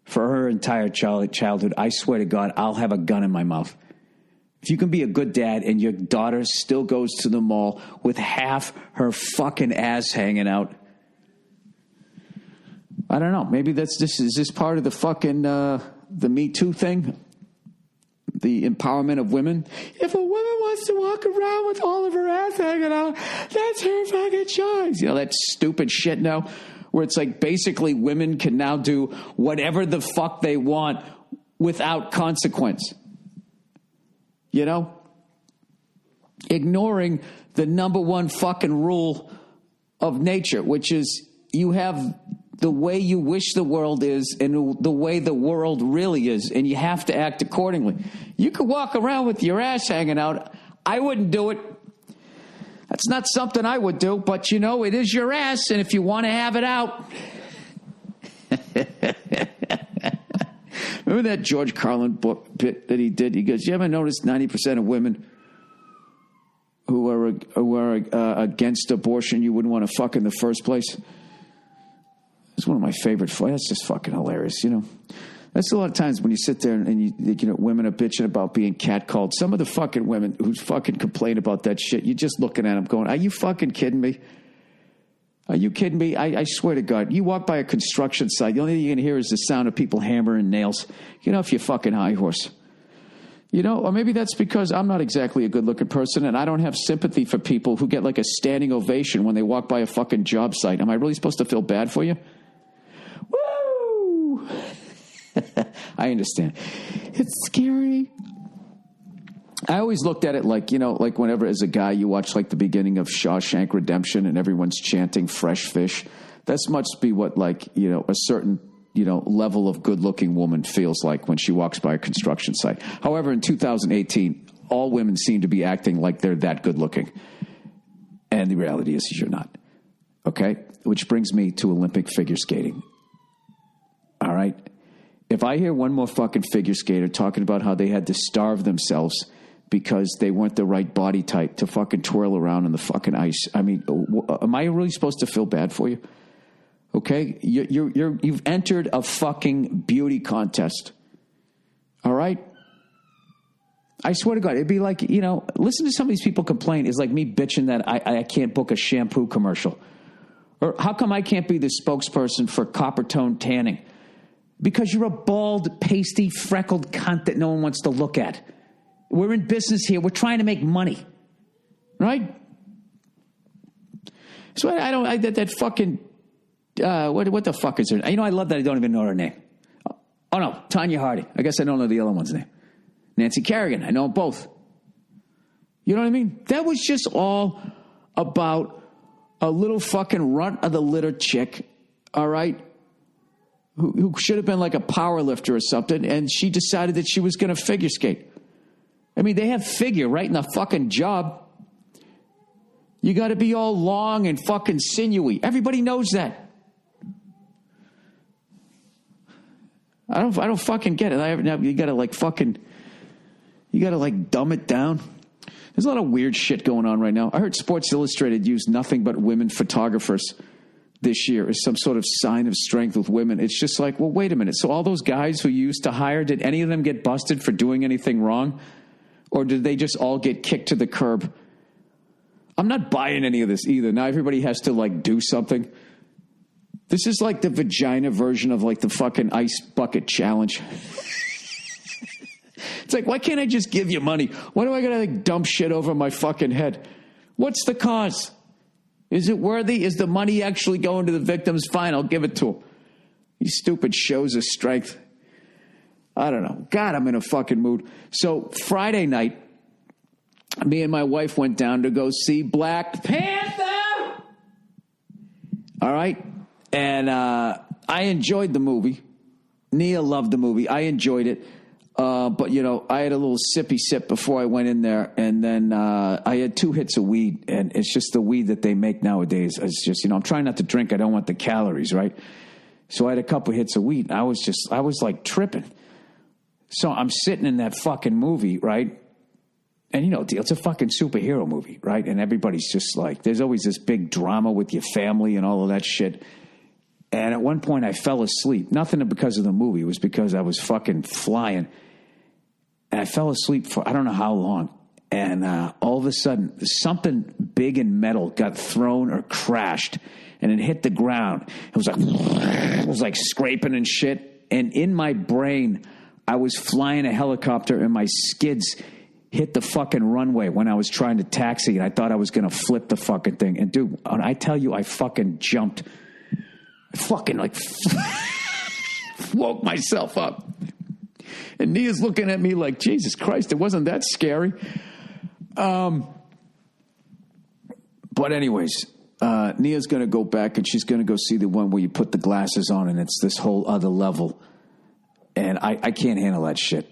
for her entire childhood, I swear to God, I'll have a gun in my mouth. If you can be a good dad and your daughter still goes to the mall with half her fucking ass hanging out, I don't know. Maybe is this part of the fucking, the Me Too thing? The empowerment of women? If a woman wants to walk around with all of her ass hanging out, that's her fucking choice. You know, that stupid shit now? Where it's like basically women can now do whatever the fuck they want without consequence. You know? Ignoring the number one fucking rule of nature, which is you have the way you wish the world is and the way the world really is, and you have to act accordingly. You could walk around with your ass hanging out. I wouldn't do it. That's not something I would do, but, you know, it is your ass, and if you want to have it out. Remember that George Carlin book bit that he did? He goes, you ever notice 90% of women who are against abortion you wouldn't want to fuck in the first place? It's one of my favorite. That's just fucking hilarious, you know. That's a lot of times when you sit there and you know, women are bitching about being catcalled. Some of the fucking women who fucking complain about that shit, you're just looking at them going, are you fucking kidding me? Are you kidding me? I swear to God, you walk by a construction site, the only thing you're going to hear is the sound of people hammering nails. Get off your fucking high horse. You know, or maybe that's because I'm not exactly a good-looking person and I don't have sympathy for people who get like a standing ovation when they walk by a fucking job site. Am I really supposed to feel bad for you? Woo! I understand. It's scary. I always looked at it like, you know, like whenever as a guy you watch like the beginning of Shawshank Redemption and everyone's chanting fresh fish. That's must be what like, you know, a certain, you know, level of good-looking woman feels like when she walks by a construction site. However, in 2018, all women seem to be acting like they're that good-looking. And the reality is you're not. Okay? Which brings me to Olympic figure skating. All right? If I hear one more fucking figure skater talking about how they had to starve themselves because they weren't the right body type to fucking twirl around in the fucking ice, I mean, am I really supposed to feel bad for you? Okay? You've entered a fucking beauty contest. All right? I swear to God, it'd be like, you know, listen to some of these people complain. It's like me bitching that I can't book a shampoo commercial. Or how come I can't be the spokesperson for copper tone tanning? Because you're a bald, pasty, freckled cunt that no one wants to look at. We're in business here. We're trying to make money. Right? So that fucking, what the fuck is her? You know, I love that I don't even know her name. Oh no, Tanya Harding. I guess I don't know the other one's name. Nancy Kerrigan. I know them both. You know what I mean? That was just all about a little fucking runt of the litter chick, all right, who should have been like a power lifter or something, and she decided that she was going to figure skate. I mean, they have figure right in the fucking job. You got to be all long and fucking sinewy. Everybody knows that. I don't fucking get it. You got to like fucking, you got to like dumb it down. There's a lot of weird shit going on right now. I heard Sports Illustrated use nothing but women photographers this year as some sort of sign of strength with women. It's just like, well, wait a minute. So all those guys who you used to hire, did any of them get busted for doing anything wrong? Or did they just all get kicked to the curb? I'm not buying any of this either. Now everybody has to like do something. This is like the vagina version of like the fucking ice bucket challenge. It's like, why can't I just give you money? Why do I gotta like dump shit over my fucking head? What's the cause? Is it worthy? Is the money actually going to the victims? Fine, I'll give it to them. These stupid shows of strength. I don't know. God, I'm in a fucking mood. So Friday night, me and my wife went down to go see Black Panther. All right. And I enjoyed the movie. Nia loved the movie. I enjoyed it. But, you know, I had a little sippy sip before I went in there. And then I had 2 hits of weed. And it's just the weed that they make nowadays. It's just, you know, I'm trying not to drink. I don't want the calories, right? So I had a couple hits of weed. I was like tripping. So I'm sitting in that fucking movie, right? And, you know, it's a fucking superhero movie, right? And everybody's just like, there's always this big drama with your family and all of that shit. And at one point I fell asleep. Nothing because of the movie. It was because I was fucking flying. And I fell asleep for I don't know how long. And all of a sudden, something big and metal got thrown or crashed. And it hit the ground. It was like scraping and shit. And in my brain, I was flying a helicopter and my skids hit the fucking runway when I was trying to taxi. And I thought I was going to flip the fucking thing. And dude, when I tell you, I fucking jumped. I fucking like woke myself up. And Nia's looking at me like, Jesus Christ, it wasn't that scary. But anyways, Nia's going to go back and she's going to go see the one where you put the glasses on and it's this whole other level. And I can't handle that shit.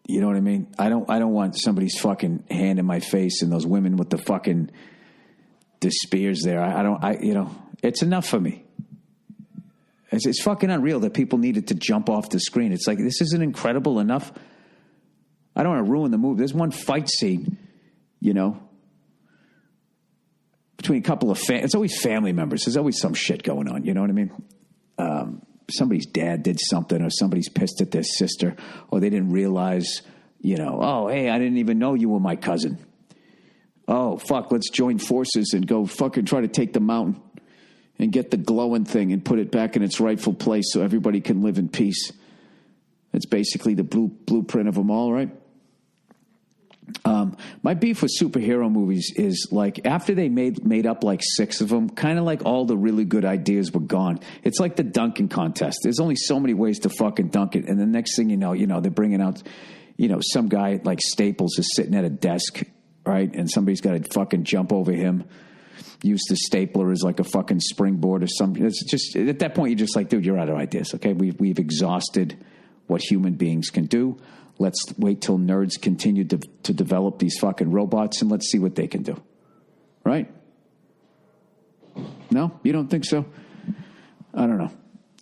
You know what I mean? I don't want somebody's fucking hand in my face and those women with the fucking the spears there. It's enough for me. It's fucking unreal that people needed to jump off the screen. It's like, this isn't incredible enough. I don't want to ruin the movie. There's one fight scene, you know, between a couple of it's always family members. There's always some shit going on. You know what I mean? Somebody's dad did something, or somebody's pissed at their sister, or they didn't realize, you know, oh, hey, I didn't even know you were my cousin. Oh, fuck, let's join forces and go fucking try to take the mountain and get the glowing thing and put it back in its rightful place so everybody can live in peace. That's basically the blueprint of them all, right? My beef with superhero movies is like after they made up like 6 of them, kind of like all the really good ideas were gone. It's like the dunking contest. There's only so many ways to fucking dunk it. And the next thing you know, they're bringing out, you know, some guy like Staples is sitting at a desk, right? And somebody's got to fucking jump over him, use the stapler as like a fucking springboard or something. It's just, at that point, you're just like, dude, you're out of ideas, okay? We've exhausted what human beings can do. Let's wait till nerds continue to develop these fucking robots and let's see what they can do. Right? No? You don't think so? I don't know.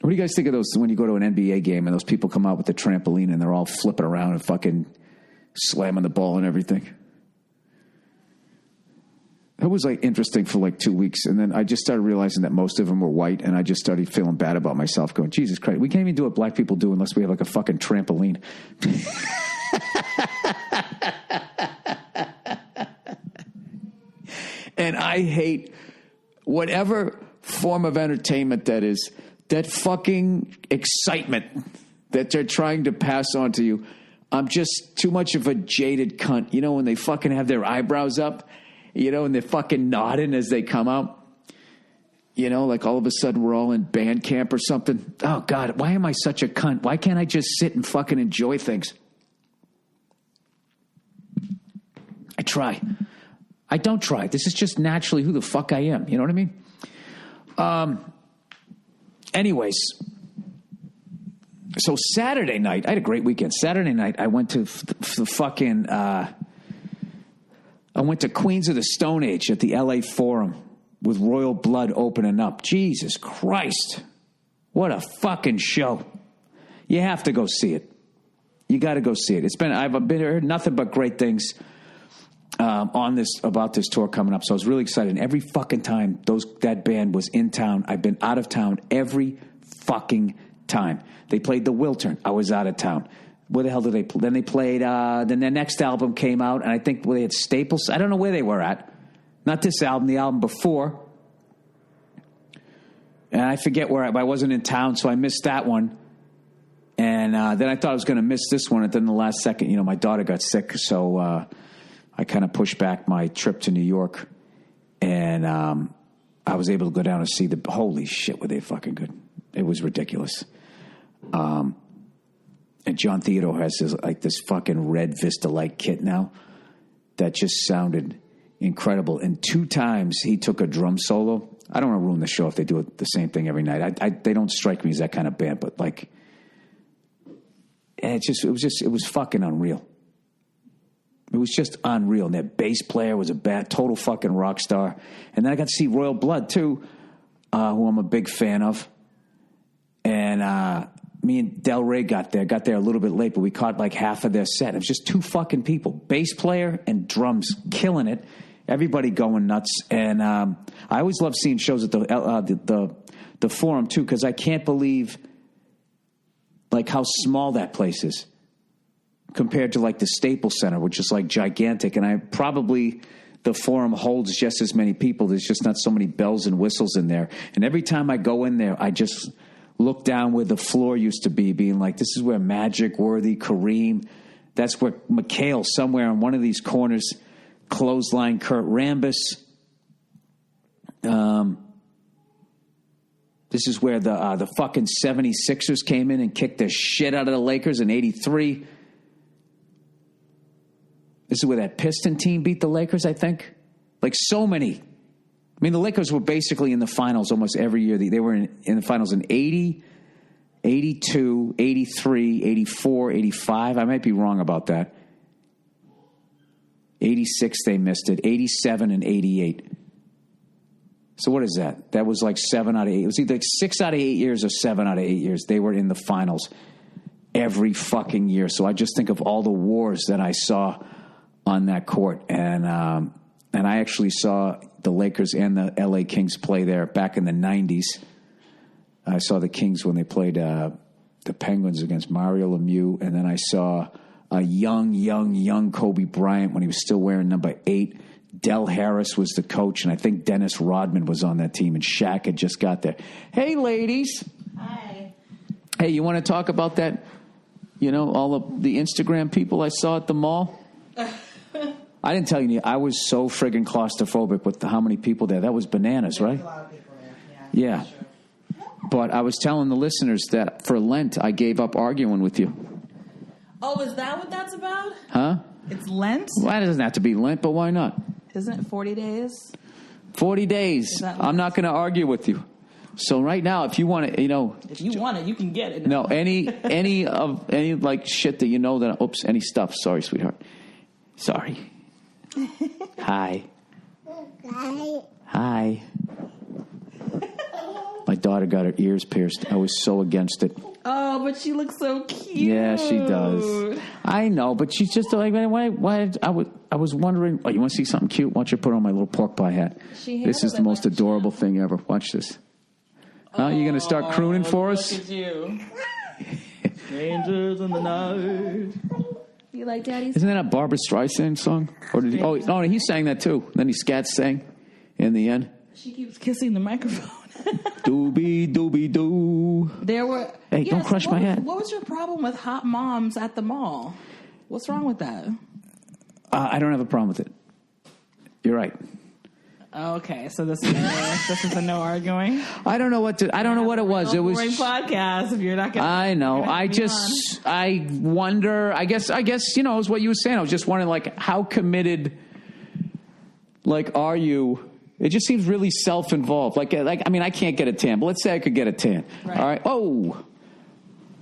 What do you guys think of those when you go to an NBA game and those people come out with the trampoline and they're all flipping around and fucking slamming the ball and everything? That was like interesting for like 2 weeks. And then I just started realizing that most of them were white. And I just started feeling bad about myself going, Jesus Christ, we can't even do what black people do unless we have like a fucking trampoline. And I hate whatever form of entertainment that is, that fucking excitement that they're trying to pass on to you. I'm just too much of a jaded cunt. You know, when they fucking have their eyebrows up, you know, and they're fucking nodding as they come out. You know, like all of a sudden we're all in band camp or something. Oh, God, why am I such a cunt? Why can't I just sit and fucking enjoy things? I try. I don't try. This is just naturally who the fuck I am. You know what I mean? Anyways, so Saturday night, I had a great weekend. Saturday night, I went to I went to Queens of the Stone Age at the LA Forum with Royal Blood opening up. Jesus Christ. What a fucking show. You have to go see it. You got to go see it. I've heard nothing but great things about this tour coming up. So I was really excited. And every fucking time that band was in town, I've been out of town every fucking time. They played the Wiltern. I was out of town. Where the hell did they play? Then they played, then their next album came out, and I think they had Staples. I don't know where they were at. Not this album, the album before. And I forget where I wasn't in town, so I missed that one. And then I thought I was going to miss this one, and then the last second, my daughter got sick, so I kind of pushed back my trip to New York. And I was able to go down and see holy shit, were they fucking good. It was ridiculous. And John Theodore has this fucking red Vista-like kit now that just sounded incredible. And 2 times he took a drum solo. I don't want to ruin the show if they do it the same thing every night. They don't strike me as that kind of band, but it was fucking unreal. It was just unreal. And their bass player was a total fucking rock star. And then I got to see Royal Blood too, who I'm a big fan of. And me and Del Rey got there a little bit late, but we caught like half of their set. It was just 2 fucking people, bass player and drums, killing it. Everybody going nuts. And I always love seeing shows at the Forum too, because I can't believe like how small that place is compared to like the Staples Center, which is like gigantic. And the Forum holds just as many people. There's just not so many bells and whistles in there. And every time I go in there, I just look down where the floor used to be, being like, this is where Magic, Worthy, Kareem, that's where McHale, somewhere in one of these corners, clothesline Kurt Rambis. This is where the fucking 76ers came in and kicked the shit out of the Lakers in 83. This is where that Piston team beat the Lakers, I think. Like so many. I mean, the Lakers were basically in the finals almost every year. They were in the finals in 80, 82, 83, 84, 85. I might be wrong about that. 86, they missed it. 87 and 88. So what is that? That was like 7 out of 8. It was either like 6 out of 8 years or 7 out of 8 years. They were in the finals every fucking year. So I just think of all the wars that I saw on that court. And I actually saw the Lakers and the LA Kings play there back in the 90s. I saw the Kings when they played the Penguins against Mario Lemieux. And then I saw a young Kobe Bryant when he was still wearing number 8. Del Harris was the coach, and I think Dennis Rodman was on that team, and Shaq had just got there. Hey, ladies. Hi. Hey, you want to talk about that, all of the Instagram people I saw at the mall? I didn't tell you, I was so friggin' claustrophobic with how many people there. That was bananas, right? There's a lot of people there. Yeah. Sure. But I was telling the listeners that for Lent, I gave up arguing with you. Oh, is that what that's about? Huh? It's Lent? Well, it doesn't have to be Lent, but why not? Isn't it 40 days? 40 days. I'm not going to argue with you. So right now, if you want to, If you want it, you can get it. No, any like shit that that, any stuff. Sorry, sweetheart. Sorry. Hi. Hi. My daughter got her ears pierced. I was so against it. Oh, but she looks so cute. Yeah, she does. I know, but she's just like, why? I was wondering. Oh, you want to see something cute? Why don't you put on my little pork pie hat? This is the most adorable thing ever. Watch this. Huh? You going to start crooning for us? Look at you. Strangers in the night. You like Daddy's? Isn't that a Barbra Streisand song? Or did he? Oh, no, he sang that too. Then he scat sang in the end. She keeps kissing the microphone. Doobie doobie doo. There were. Hey, don't crush my head. What was your problem with hot moms at the mall? What's wrong with that? I don't have a problem with it. You're right. Okay, so this is a no arguing. I don't know what it was. It was boring podcast. If you're not going, I know. I wonder. I guess. It was what you were saying. I was just wondering, like, how committed like, are you? It just seems really self-involved. Like I mean, I can't get a tan, but let's say I could get a tan. Right. All right. Oh,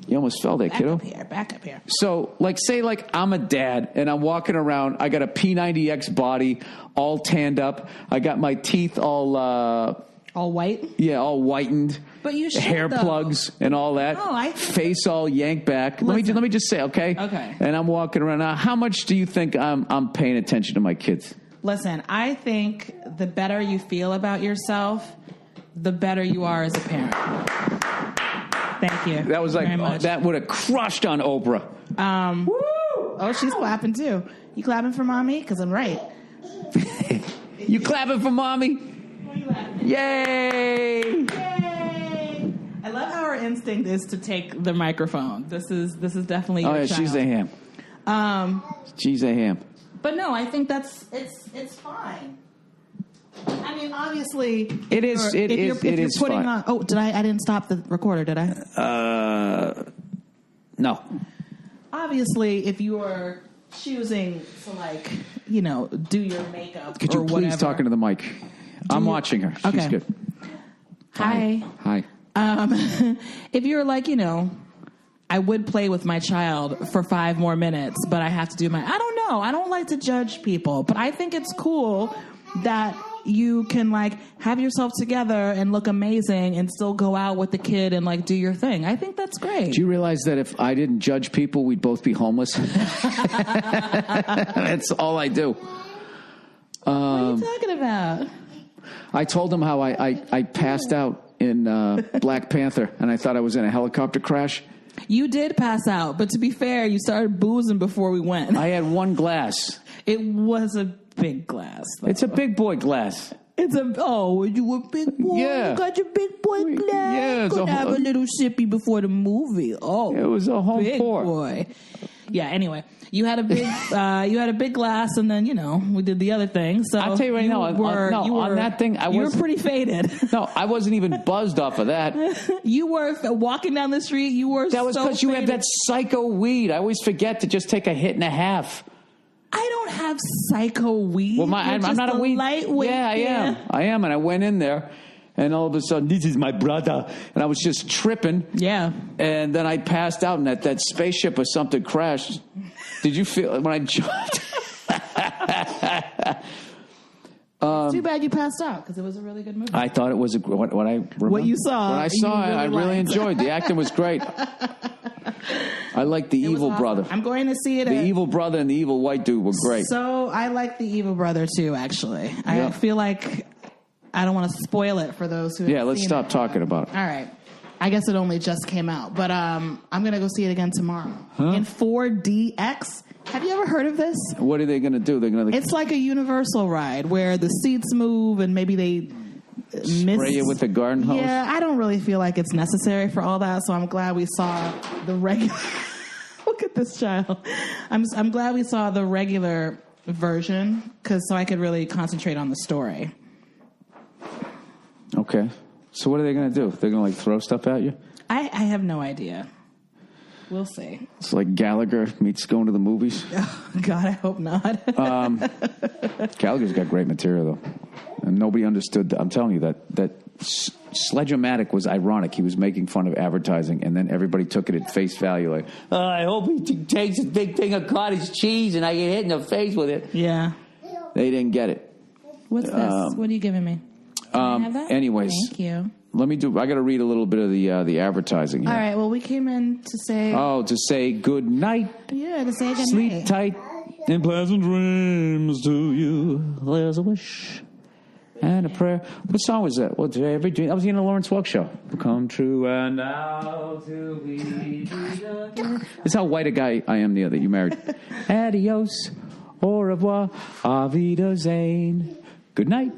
you almost fell there, kiddo. Back up here. So, like, say, like, I'm a dad, and I'm walking around. I got a P90X body, all tanned up. I got my teeth all white? Yeah, all whitened. But you should, hair though. plugs and all that. Oh, face all yanked back. Let me just say, okay? Okay. And I'm walking around. Now, how much do you think I'm paying attention to my kids? Listen, I think the better you feel about yourself, the better you are as a parent. Thank you. That was like, that would have crushed on Oprah. Woo! Oh, she's clapping too. You clapping for mommy? Because I'm right. You clapping for mommy? Yay! Yay! I love how her instinct is to take the microphone. This is definitely your child. She's a ham. She's a ham. But no, I think it's fine. I mean, obviously, it is putting fine. on. Oh, I didn't stop the recorder, did I? No. Obviously, if you are choosing to, like, do your makeup, Could you or please whatever, talk into the mic? I'm watching her. She's Okay. good. Hi. If you're like, I would play with my child for 5 more minutes, but I have to do I don't know. I don't like to judge people, but I think it's cool that you can, like, have yourself together and look amazing and still go out with the kid and, like, do your thing. I think that's great. Do you realize that if I didn't judge people, we'd both be homeless? That's all I do. What are you talking about? I told him how I passed out in Black Panther, and I thought I was in a helicopter crash. You did pass out, but to be fair, you started boozing before we went. I had one glass. It was a big glass, though. It's a big boy glass. You a big boy? Yeah. You got your big boy glass? Yeah, it's Could have a little sippy before the movie. Oh, it was a home big pour. Boy. Yeah. Anyway, you had a big glass, and then we did the other thing. So I'll tell you right now, on that thing, you were pretty faded. No, I wasn't even buzzed off of that. You were walking down the street. You were. That was because you have that psycho weed. I always forget to just take a hit and a half. I don't have psycho weed. Well, I'm not a weed. Lightweight. Yeah, I am. And I went in there, and all of a sudden, this is my brother. And I was just tripping. Yeah. And then I passed out, and that spaceship or something crashed. Did you feel it when I jumped? Too bad you passed out, because it was a really good movie. I thought it was what you saw. When I saw it, I really enjoyed. The acting was great. I like the evil awesome. brother. I'm going to see it. The evil brother and the evil white dude were great. So I like the evil brother too. Actually, I feel like I don't want to spoil it for those who. Yeah, let's stop talking about it. All right. I guess it only just came out, but I'm going to go see it again tomorrow in 4DX. Have you ever heard of this? What are they going to do? They're going to. It's like a Universal ride where the seats move and maybe they spray you with the garden hose. Yeah, I don't really feel like it's necessary for all that, so I'm glad we saw the regular. Look at this child. I'm glad we saw the regular version so I could really concentrate on the story. Okay. So what are they going to do? They're going to, like, throw stuff at you? I have no idea. We'll see. It's like Gallagher meets going to the movies. Oh, God, I hope not. Gallagher's got great material, though. And nobody understood. I'm telling you that Sledge-O-Matic was ironic. He was making fun of advertising, and then everybody took it at face value. Like, I hope he takes a big thing of cottage cheese and I get hit in the face with it. Yeah. They didn't get it. What's this? What are you giving me? Can I have that? Anyways. Thank you. I got to read a little bit of the advertising here. All right. Well, we came in to say. Oh, to say good night. Yeah, to say good Sleep night. tight and pleasant dreams to you. There's a wish and a prayer. What song was that? Well, every dream. That was in the Lawrence Welk show. Come true and now to be. It's how white a guy I am that you married. Adios, au revoir, Avida Zane. Good night.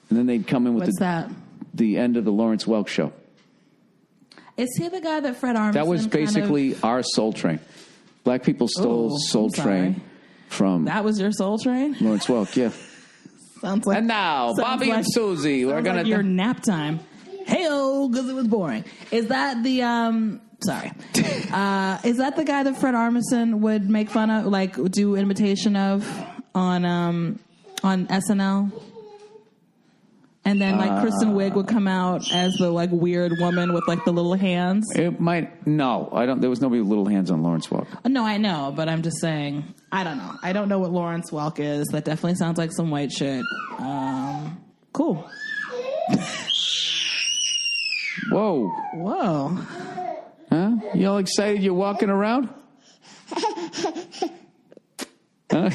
And then they'd come in with the end of the Lawrence Welk show. Is he the guy that Fred Armisen? That was basically our Soul Train. Black people stole Soul Train from. That was your Soul Train? Lawrence Welk, yeah. Sounds like. And now, Bobby and Susie, we're gonna. Like your nap time. Hey-oh, because it was boring. Is that the Sorry. Is that the guy that Fred Armisen would make fun of, like do imitation of on on SNL? And then, like, Kristen Wiig would come out as the, like, weird woman with, like, the little hands. It might. No, I don't. There was nobody with little hands on Lawrence Welk. No, I know, but I'm just saying. I don't know. I don't know what Lawrence Welk is. That definitely sounds like some white shit. Cool. Whoa. Whoa. Huh? You all excited you're walking around? Huh?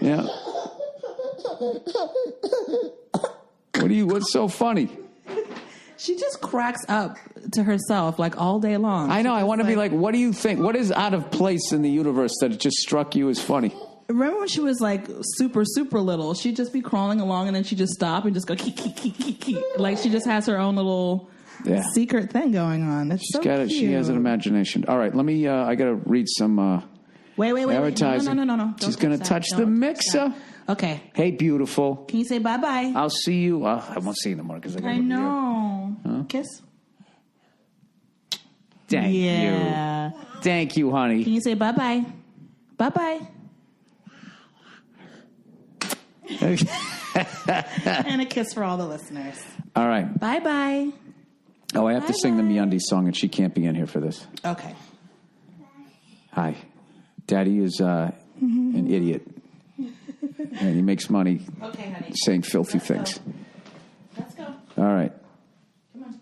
Yeah. What's so funny? She just cracks up to herself like all day long. I know. I want to be like, what do you think? What is out of place in the universe that it just struck you as funny? Remember when she was like super, super little? She'd just be crawling along and then she'd just stop and just go kee. Like she just has her own little secret thing going on. That's so cute. She has an imagination. All right, let me. I got to read some. Wait. Advertising. No. She's going to touch the mixer. Okay. Hey, beautiful. Can you say bye-bye? I'll see you. I won't see you in the morning because I know. Huh? Kiss. Thank you. Thank you, honey. Can you say bye-bye? Bye-bye. And a kiss for all the listeners. All right. Bye-bye. Oh, I have to sing the MeUndies song, and she can't be in here for this. Okay. Hi. Daddy is an idiot. And he makes money saying filthy things. Let's go. All right. Come on.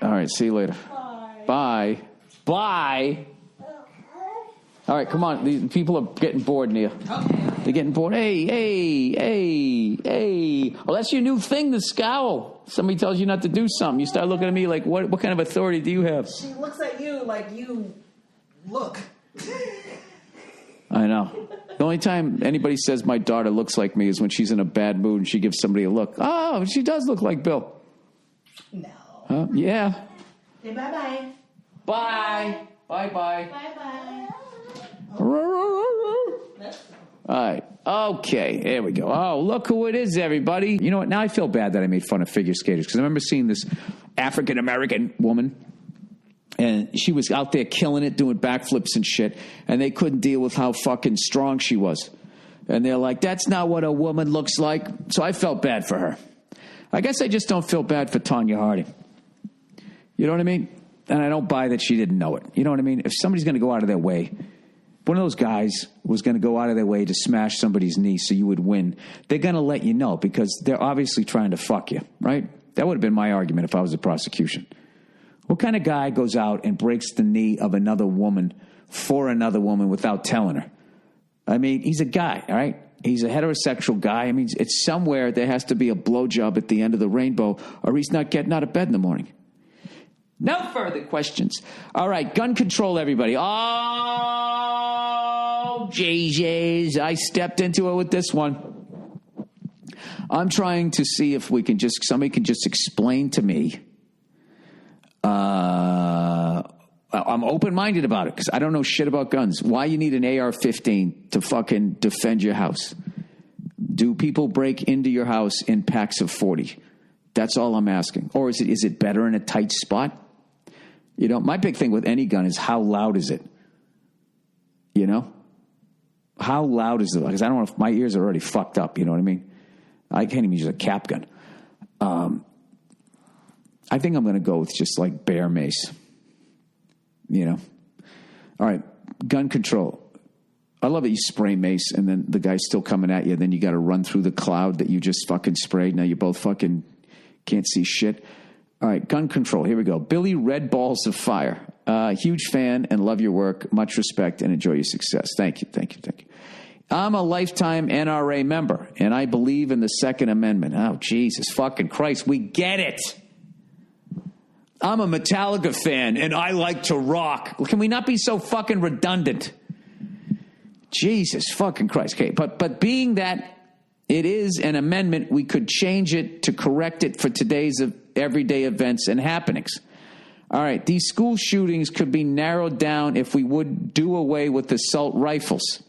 All right. See you later. Bye. Bye. All right. Come on. These people are getting bored, Nia. Okay. They're getting bored. Hey. Well, that's your new thing, the scowl. Somebody tells you not to do something. You start looking at me like, what kind of authority do you have? She looks at you like you look. I know. The only time anybody says my daughter looks like me is when she's in a bad mood and she gives somebody a look. Oh, she does look like Bill. No. Huh? Yeah. Say bye-bye. Bye. Bye-bye. Bye-bye. All right. Okay. There we go. Oh, look who it is, everybody. You know what? Now I feel bad that I made fun of figure skaters because I remember seeing this African-American woman. And she was out there killing it, doing backflips and shit. And they couldn't deal with how fucking strong she was. And they're like, that's not what a woman looks like. So I felt bad for her. I guess I just don't feel bad for Tonya Harding. You know what I mean? And I don't buy that she didn't know it. You know what I mean? If somebody's going to go out of their way, one of those guys was going to go out of their way to smash somebody's knee so you would win, they're going to let you know because they're obviously trying to fuck you, right? That would have been my argument if I was the prosecution. What kind of guy goes out and breaks the knee of another woman for another woman without telling her? I mean, he's a guy, all right? He's a heterosexual guy. I mean, it's somewhere there has to be a blowjob at the end of the rainbow or he's not getting out of bed in the morning. No further questions. All right, gun control, everybody. Oh, JJ's. I stepped into it with this one. I'm trying to see if somebody can just explain to me. I'm open-minded about it because I don't know shit about guns. Why you need an AR-15 to fucking defend your house? Do people break into your house in packs of 40? That's all I'm asking. Or is it better in a tight spot? You know, my big thing with any gun is how loud is it? You know? How loud is it? Because I don't know if my ears are already fucked up. You know what I mean? I can't even use a cap gun. I think I'm going to go with just like bear mace. You know? All right. Gun control. I love that you spray mace and then the guy's still coming at you. Then you got to run through the cloud that you just fucking sprayed. Now you both fucking can't see shit. All right. Gun control. Here we go. Billy Red Balls of Fire. Huge fan and love your work. Much respect and enjoy your success. Thank you. I'm a lifetime NRA member and I believe in the Second Amendment. Oh, Jesus fucking Christ. We get it. I'm a Metallica fan, and I like to rock. Can we not be so fucking redundant? Jesus fucking Christ. Okay, but being that it is an amendment, we could change it to correct it for today's everyday events and happenings. All right, these school shootings could be narrowed down if we would do away with assault rifles.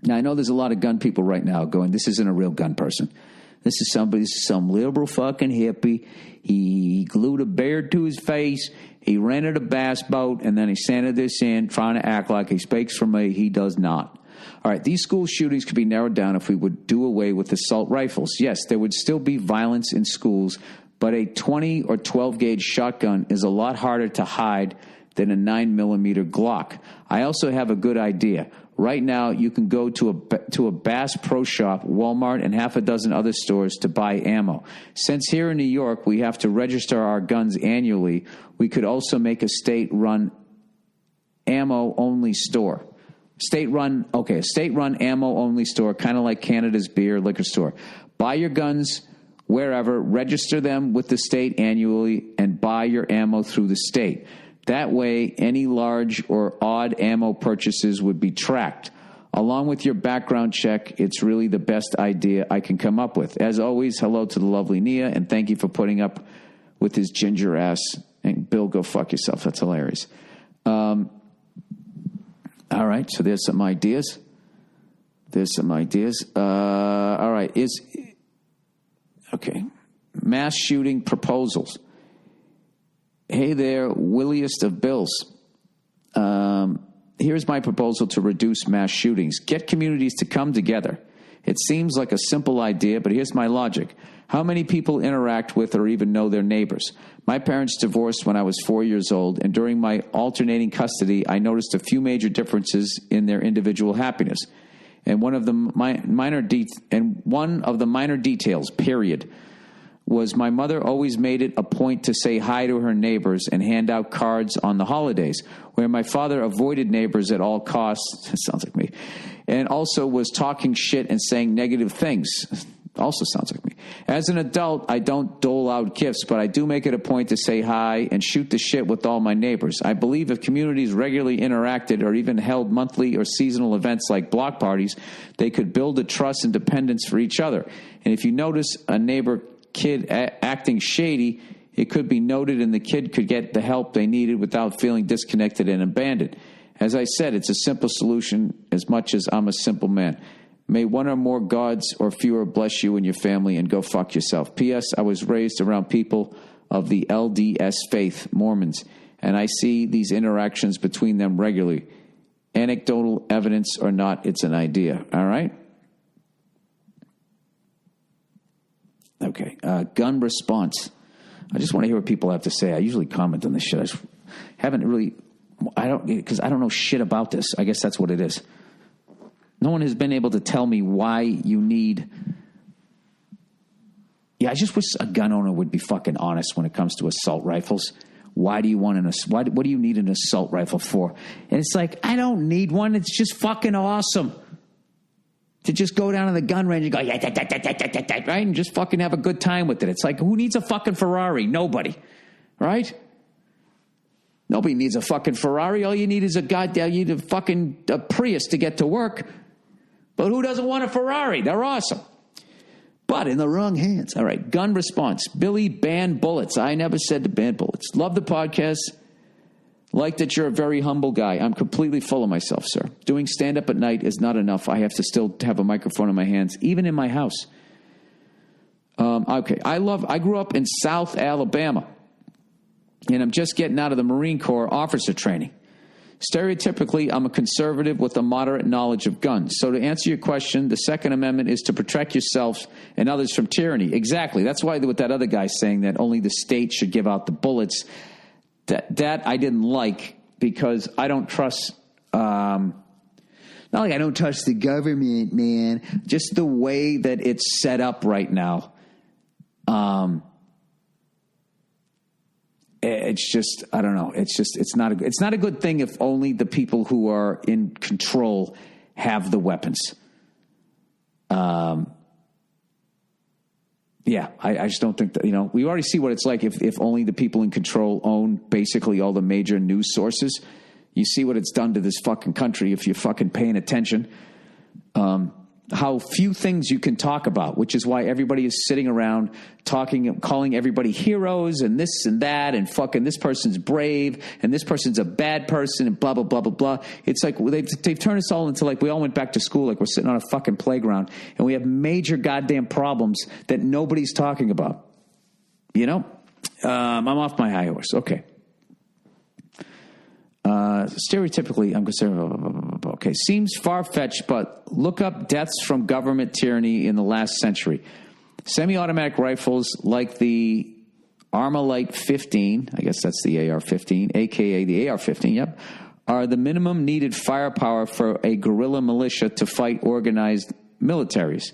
Now, I know there's a lot of gun people right now going, this isn't a real gun person. This is some liberal fucking hippie. He glued a beard to his face, He rented a bass boat, and then he sanded this in, trying to act like he speaks for me. He does not. All right, these school shootings could be narrowed down if we would do away with assault rifles. Yes, there would still be violence in schools, but a 20 or 12 gauge shotgun is a lot harder to hide than a 9mm Glock. I also have a good idea. Right now, you can go to a Bass Pro Shop, Walmart, and half a dozen other stores to buy ammo. Since here in New York, we have to register our guns annually, we could also make a state-run ammo-only store. State-run ammo-only store, kind of like Canada's beer liquor store. Buy your guns wherever, register them with the state annually, and buy your ammo through the state. That way, any large or odd ammo purchases would be tracked. Along with your background check, it's really the best idea I can come up with. As always, hello to the lovely Nia, and thank you for putting up with his ginger ass. And Bill, go fuck yourself. That's hilarious. All right, so there's some ideas. All right, okay. Mass shooting proposals. Hey there, Williest of Bills. Here's my proposal to reduce mass shootings. Get communities to come together. It seems like a simple idea, but here's my logic. How many people interact with or even know their neighbors? My parents divorced when I was 4 years old, and during my alternating custody, I noticed a few major differences in their individual happiness. And one of the minor details, period, was my mother always made it a point to say hi to her neighbors and hand out cards on the holidays, where my father avoided neighbors at all costs. It sounds like me. And also was talking shit and saying negative things. Also sounds like me. As an adult, I don't dole out gifts, but I do make it a point to say hi and shoot the shit with all my neighbors. I believe if communities regularly interacted or even held monthly or seasonal events like block parties, they could build a trust and dependence for each other. And if you notice a neighbor kid acting shady, it could be noted and the kid could get the help they needed without feeling disconnected and abandoned. As I said, it's a simple solution as much as I'm a simple man. May one or more gods or fewer bless you and your family, and go fuck yourself. P.S. I was raised around people of the LDS faith, Mormons, and I see these interactions between them regularly. Anecdotal evidence or not, it's an idea. All right? Okay. Gun response. I just want to hear what people have to say. I usually comment on this shit. Because I don't know shit about this. I guess that's what it is. No one has been able to tell me why you need. Yeah, I just wish a gun owner would be fucking honest when it comes to assault rifles. Why do you want what do you need an assault rifle for? And it's like, I don't need one. It's just fucking awesome to just go down to the gun range and go, yeah, right? And just fucking have a good time with it. It's like, who needs a fucking Ferrari? Nobody, right? Nobody needs a fucking Ferrari. All you need is a Prius to get to work. But who doesn't want a Ferrari? They're awesome. But in the wrong hands. All right, gun response. Billy, ban bullets. I never said to ban bullets. Love the podcast. Like that you're a very humble guy. I'm completely full of myself, sir. Doing stand-up at night is not enough. I have to still have a microphone in my hands, even in my house. Okay, I grew up in South Alabama, and I'm just getting out of the Marine Corps officer training. Stereotypically, I'm a conservative with a moderate knowledge of guns. So to answer your question, the Second Amendment is to protect yourself and others from tyranny. Exactly. That's why with that other guy saying that only the state should give out the bullets, that I didn't like, because I don't trust, not like I don't trust the government, man, just the way that it's set up right now. It's just, I don't know. It's not a good thing if only the people who are in control have the weapons. Yeah, I just don't think that, we already see what it's like if only the people in control own basically all the major news sources. You see what it's done to this fucking country if you're fucking paying attention. How few things you can talk about, which is why everybody is sitting around talking, calling everybody heroes and this and that, and fucking this person's brave and this person's a bad person and blah, blah, blah, blah, blah. It's like they've turned us all into like we all went back to school, like we're sitting on a fucking playground and we have major goddamn problems that nobody's talking about. I'm off my high horse. Okay. Stereotypically, I'm concerned. Okay, seems far-fetched, but look up deaths from government tyranny in the last century. Semi-automatic rifles like the Armalite 15, I guess that's the AR-15, a.k.a. the AR-15, yep, are the minimum needed firepower for a guerrilla militia to fight organized militaries.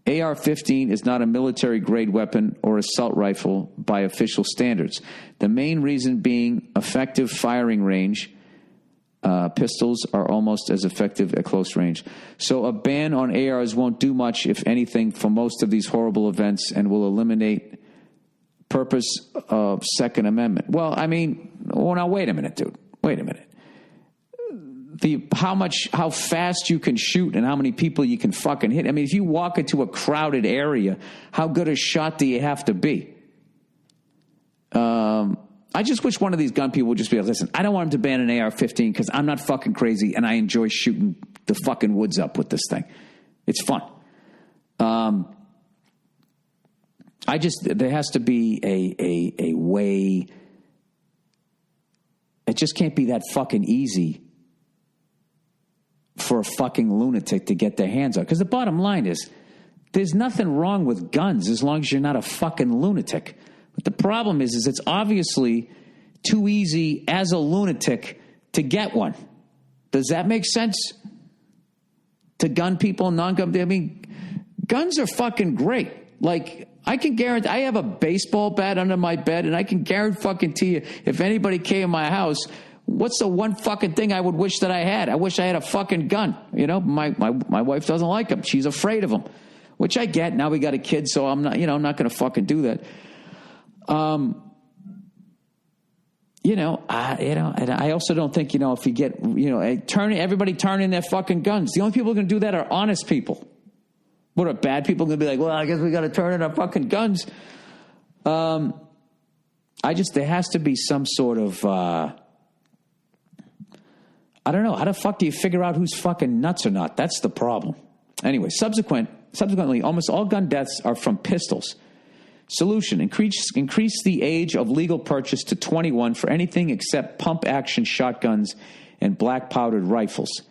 AR-15 is not a military-grade weapon or assault rifle by official standards. The main reason being effective firing range. Pistols are almost as effective at close range. So a ban on ARs won't do much, if anything, for most of these horrible events and will eliminate purpose of Second Amendment. Well, I mean, now wait a minute, dude. Wait a minute. How fast you can shoot and how many people you can fucking hit. I mean, if you walk into a crowded area, how good a shot do you have to be? I just wish one of these gun people would just be like, listen, I don't want them to ban an AR-15 because I'm not fucking crazy and I enjoy shooting the fucking woods up with this thing. It's fun. There has to be a way. It just can't be that fucking easy for a fucking lunatic to get their hands on. Because the bottom line is, there's nothing wrong with guns as long as you're not a fucking lunatic. But the problem is it's obviously too easy as a lunatic to get one. Does that make sense? To gun people, non-gun. I mean, guns are fucking great. Like, I can guarantee, I have a baseball bat under my bed, and I can guarantee you, if anybody came in my house, what's the one fucking thing I would wish that I had? I wish I had a fucking gun. You know, my wife doesn't like them. She's afraid of them, which I get. Now we got a kid, so I'm not going to fucking do that. And I also don't think, if you get, everybody turning their fucking guns. The only people who are going to do that are honest people. What are bad people going to be like, well, I guess we got to turn in our fucking guns. There has to be some sort of, I don't know. How the fuck do you figure out who's fucking nuts or not? That's the problem. Anyway, subsequently, almost all gun deaths are from pistols. Solution: increase the age of legal purchase to 21 for anything except pump-action shotguns and black-powdered rifles.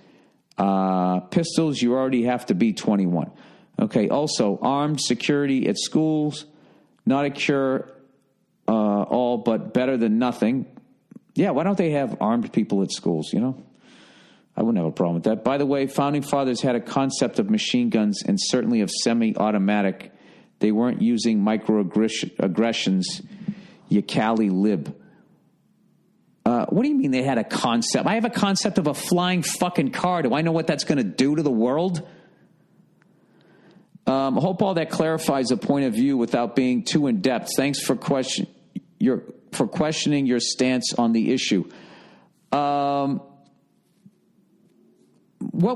Pistols, you already have to be 21. Okay, also, armed security at schools, not a cure all, but better than nothing. Yeah, why don't they have armed people at schools, I wouldn't have a problem with that. By the way, Founding Fathers had a concept of machine guns and certainly of semi-automatic. They weren't using microaggressions, you Cali lib. What do you mean they had a concept? I have a concept of a flying fucking car. Do I know what that's going to do to the world? I hope all that clarifies a point of view without being too in-depth. Thanks for questioning your stance on the issue. What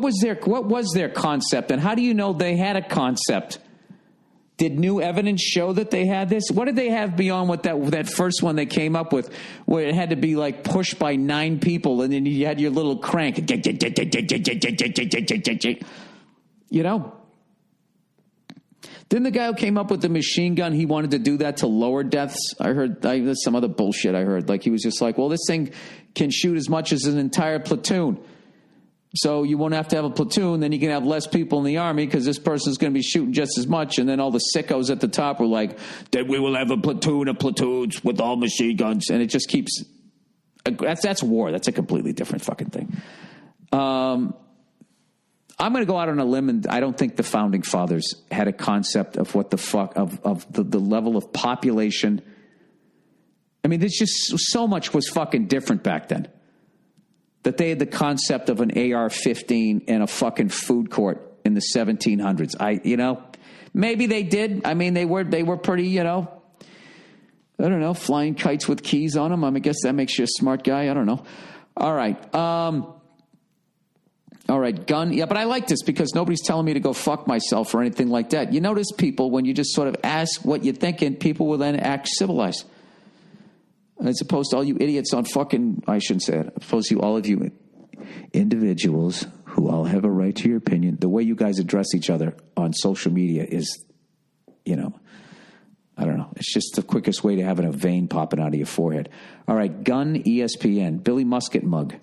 was their concept, and how do you know they had a concept? Did new evidence show that they had this? What did they have beyond what that first one they came up with, where it had to be like pushed by 9 people, and then you had your little crank, Then the guy who came up with the machine gun, he wanted to do that to lower deaths. There's some other bullshit I heard. Like, he was just like, well, this thing can shoot as much as an entire platoon. So you won't have to have a platoon, then you can have less people in the army because this person's going to be shooting just as much. And then all the sickos at the top were like, then we will have a platoon of platoons with all machine guns. And it just keeps, that's war. That's a completely different fucking thing. I'm going to go out on a limb, and I don't think the Founding Fathers had a concept of what the fuck, of the level of population. I mean, there's just so much was fucking different back then. That they had the concept of an AR-15 and a fucking food court in the 1700s. Maybe they did. I mean, they were pretty, I don't know, flying kites with keys on them. I guess that makes you a smart guy. I don't know. All right. Gun. Yeah, but I like this because nobody's telling me to go fuck myself or anything like that. You notice people, when you just sort of ask what you're thinking, people will then act civilized. As opposed to all you idiots on fucking, I shouldn't say it, opposed to all of you individuals who all have a right to your opinion. The way you guys address each other on social media is, I don't know. It's just the quickest way to having a vein popping out of your forehead. All right, gun ESPN. Billy Musket mug.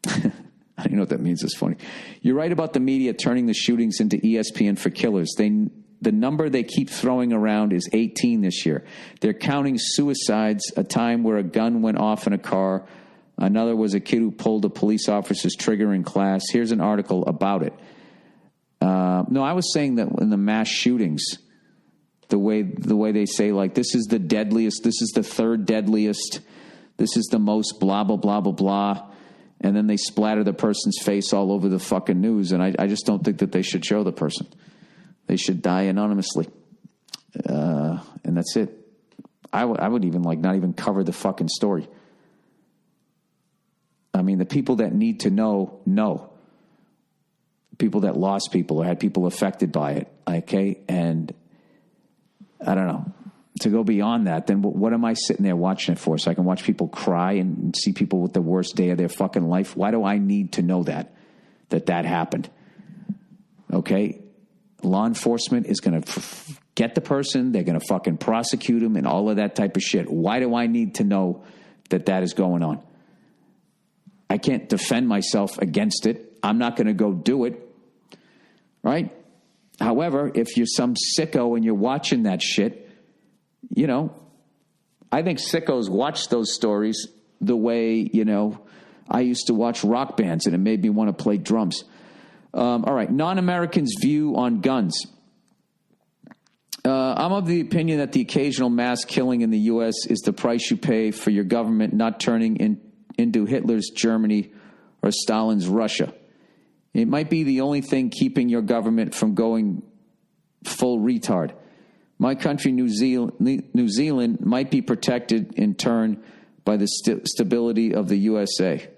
I don't know what that means. It's funny. You're right about the media turning the shootings into ESPN for killers. The number they keep throwing around is 18 this year. They're counting suicides, a time where a gun went off in a car. Another was a kid who pulled a police officer's trigger in class. Here's an article about it. No, I was saying that in the mass shootings, the way they say, like, this is the deadliest, this is the third deadliest, this is the most blah, blah, blah, blah, blah. And then they splatter the person's face all over the fucking news. And I just don't think that they should show the person. They should die anonymously. And that's it. I would even not even cover the fucking story. I mean, the people that need to know. People that lost people or had people affected by it, okay? And I don't know. To go beyond that, then what am I sitting there watching it for? So I can watch people cry and see people with the worst day of their fucking life? Why do I need to know that happened? Okay? Law enforcement is going to get the person. They're going to fucking prosecute him and all of that type of shit. Why do I need to know that is going on? I can't defend myself against it. I'm not going to go do it. Right? However, if you're some sicko and you're watching that shit, you know, I think sickos watch those stories the way, you know, I used to watch rock bands and it made me want to play drums. All right. Non-Americans' view on guns. I'm of the opinion that the occasional mass killing in the U.S. is the price you pay for your government not turning into Hitler's Germany or Stalin's Russia. It might be the only thing keeping your government from going full retard. My country, New Zealand, might be protected in turn by the stability of the USA.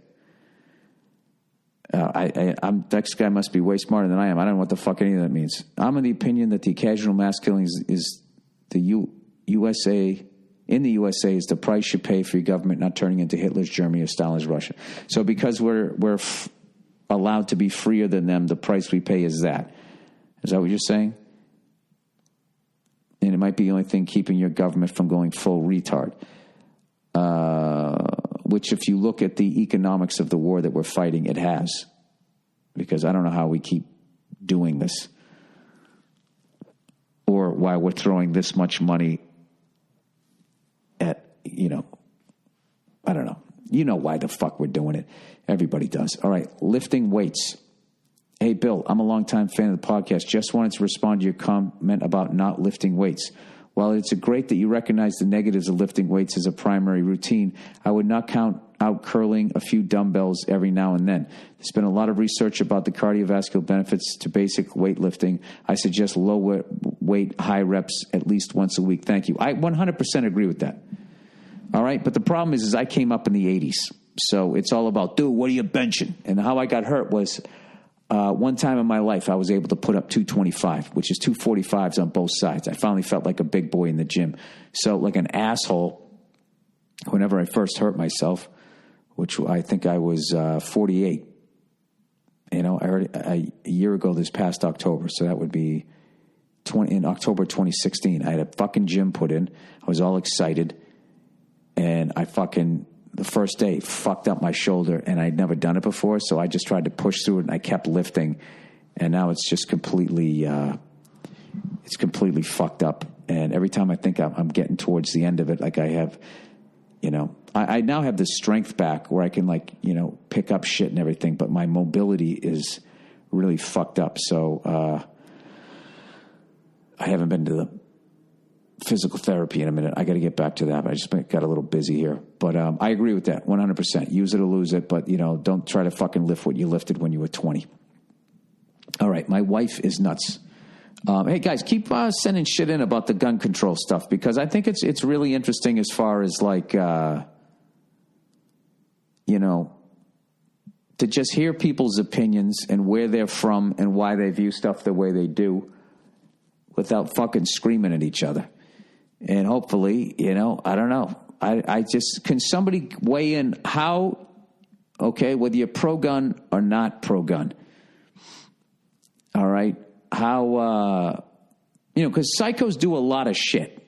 That guy must be way smarter than I am. I don't know what the fuck any of that means. I'm of the opinion that the occasional mass killing is the USA. In the USA is the price you pay for your government not turning into Hitler's Germany or Stalin's Russia. So because we're allowed to be freer than them, the price we pay is that. Is that what you're saying? And it might be the only thing keeping your government from going full retard. Which, if you look at the economics of the war that we're fighting, it has. Because I don't know how we keep doing this. Or why we're throwing this much money at, you know, I don't know. You know why the fuck we're doing it. Everybody does. All right, lifting weights. Hey, Bill, I'm a longtime fan of the podcast. Just wanted to respond to your comment about not lifting weights. While it's great that you recognize the negatives of lifting weights as a primary routine, I would not count out curling a few dumbbells every now and then. There's been a lot of research about the cardiovascular benefits to basic weightlifting. I suggest low weight, high reps at least once a week. Thank you. I 100% agree with that. All right, but the problem is I came up in the 80s. So it's all about, dude, what are you benching? And how I got hurt was one time in my life I was able to put up 225, which is 245s on both sides. I finally felt like a big boy in the gym. So like an asshole, whenever I first hurt myself, which I think I was 48. You know, I heard a year ago this past October. So that would be in October 2016. I had a fucking gym put in. I was all excited. And the first day, fucked up my shoulder, and I'd never done it before, so I just tried to push through it, and I kept lifting, and now it's just completely fucked up. And every time I think I'm getting towards the end of it, like I have, you know, I now have the strength back where I can, like, you know, pick up shit and everything, but my mobility is really fucked up. So I haven't been to the physical therapy in a minute. I got to get back to that. I just got a little busy here. But I agree with that 100%. Use it or lose it, but, you know, don't try to fucking lift what you lifted when you were 20. All right, my wife is nuts. Hey, guys, keep sending shit in about the gun control stuff, because I think it's really interesting as far as, like, you know, to just hear people's opinions and where they're from and why they view stuff the way they do without fucking screaming at each other. And hopefully, you know, I don't know. I just, can somebody weigh in how, okay, whether you're pro-gun or not pro-gun, all right, how, you know, because psychos do a lot of shit,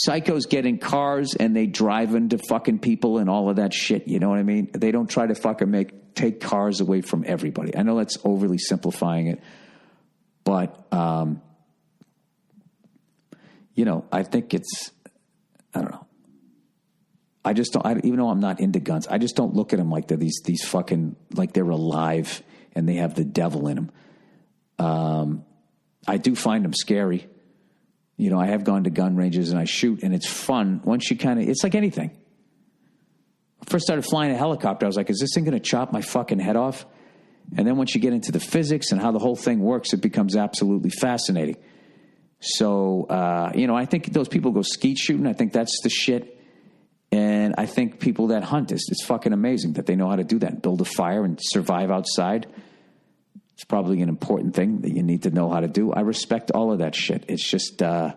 psychos get in cars and they drive into fucking people and all of that shit. You know what I mean? They don't try to fucking take cars away from everybody. I know that's overly simplifying it, but, I think I don't know. I just don't, even though I'm not into guns, I just don't look at them like they're these fucking, like they're alive and they have the devil in them. I do find them scary. I have gone to gun ranges and I shoot, and it's fun. Once you it's like anything. I first started flying a helicopter, I was like, is this thing going to chop my fucking head off? And then once you get into the physics and how the whole thing works, it becomes absolutely fascinating. So, I think those people go skeet shooting. I think that's the shit. And I think people that hunt, it's fucking amazing that they know how to do that and build a fire and survive outside. It's probably an important thing that you need to know how to do. I respect all of that shit. It's just and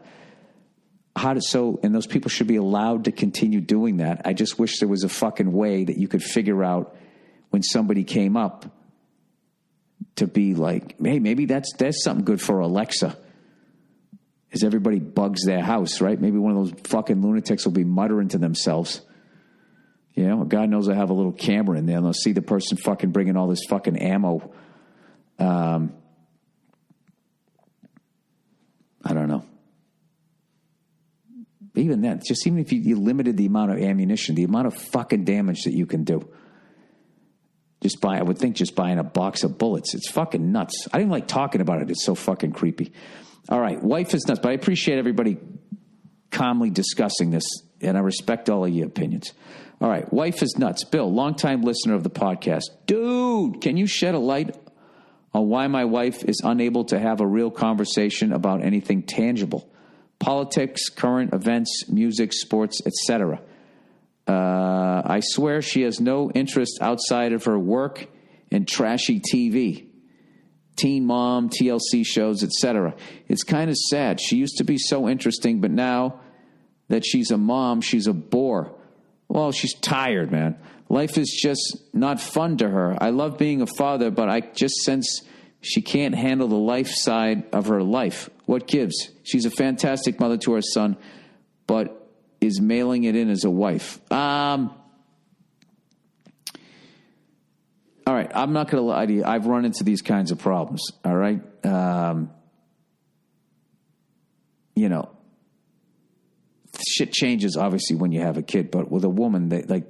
those people should be allowed to continue doing that. I just wish there was a fucking way that you could figure out when somebody came up to be like, hey, maybe that's something good for Alexa. Is everybody bugs their house, right? Maybe one of those fucking lunatics will be muttering to themselves. God knows I have a little camera in there and they'll see the person fucking bringing all this fucking ammo. I don't know. Even then, even if you limited the amount of ammunition, the amount of fucking damage that you can do. I would think just buying a box of bullets, it's fucking nuts. I didn't like talking about it. It's so fucking creepy. All right, wife is nuts, but I appreciate everybody calmly discussing this, and I respect all of your opinions. All right, wife is nuts. Bill, longtime listener of the podcast. Dude, can you shed a light on why my wife is unable to have a real conversation about anything tangible? Politics, current events, music, sports, etc. I swear she has no interest outside of her work and trashy TV. Teen Mom, TLC shows, etc. It's kind of sad. She used to be so interesting, but now that she's a mom, she's a bore. Well, she's tired, man. Life is just not fun to her. I love being a father, but I just sense she can't handle the life side of her life. What gives? She's a fantastic mother to her son, but is mailing it in as a wife. All right, I'm not going to lie to you. I've run into these kinds of problems, all right? Shit changes, obviously, when you have a kid, but with a woman, I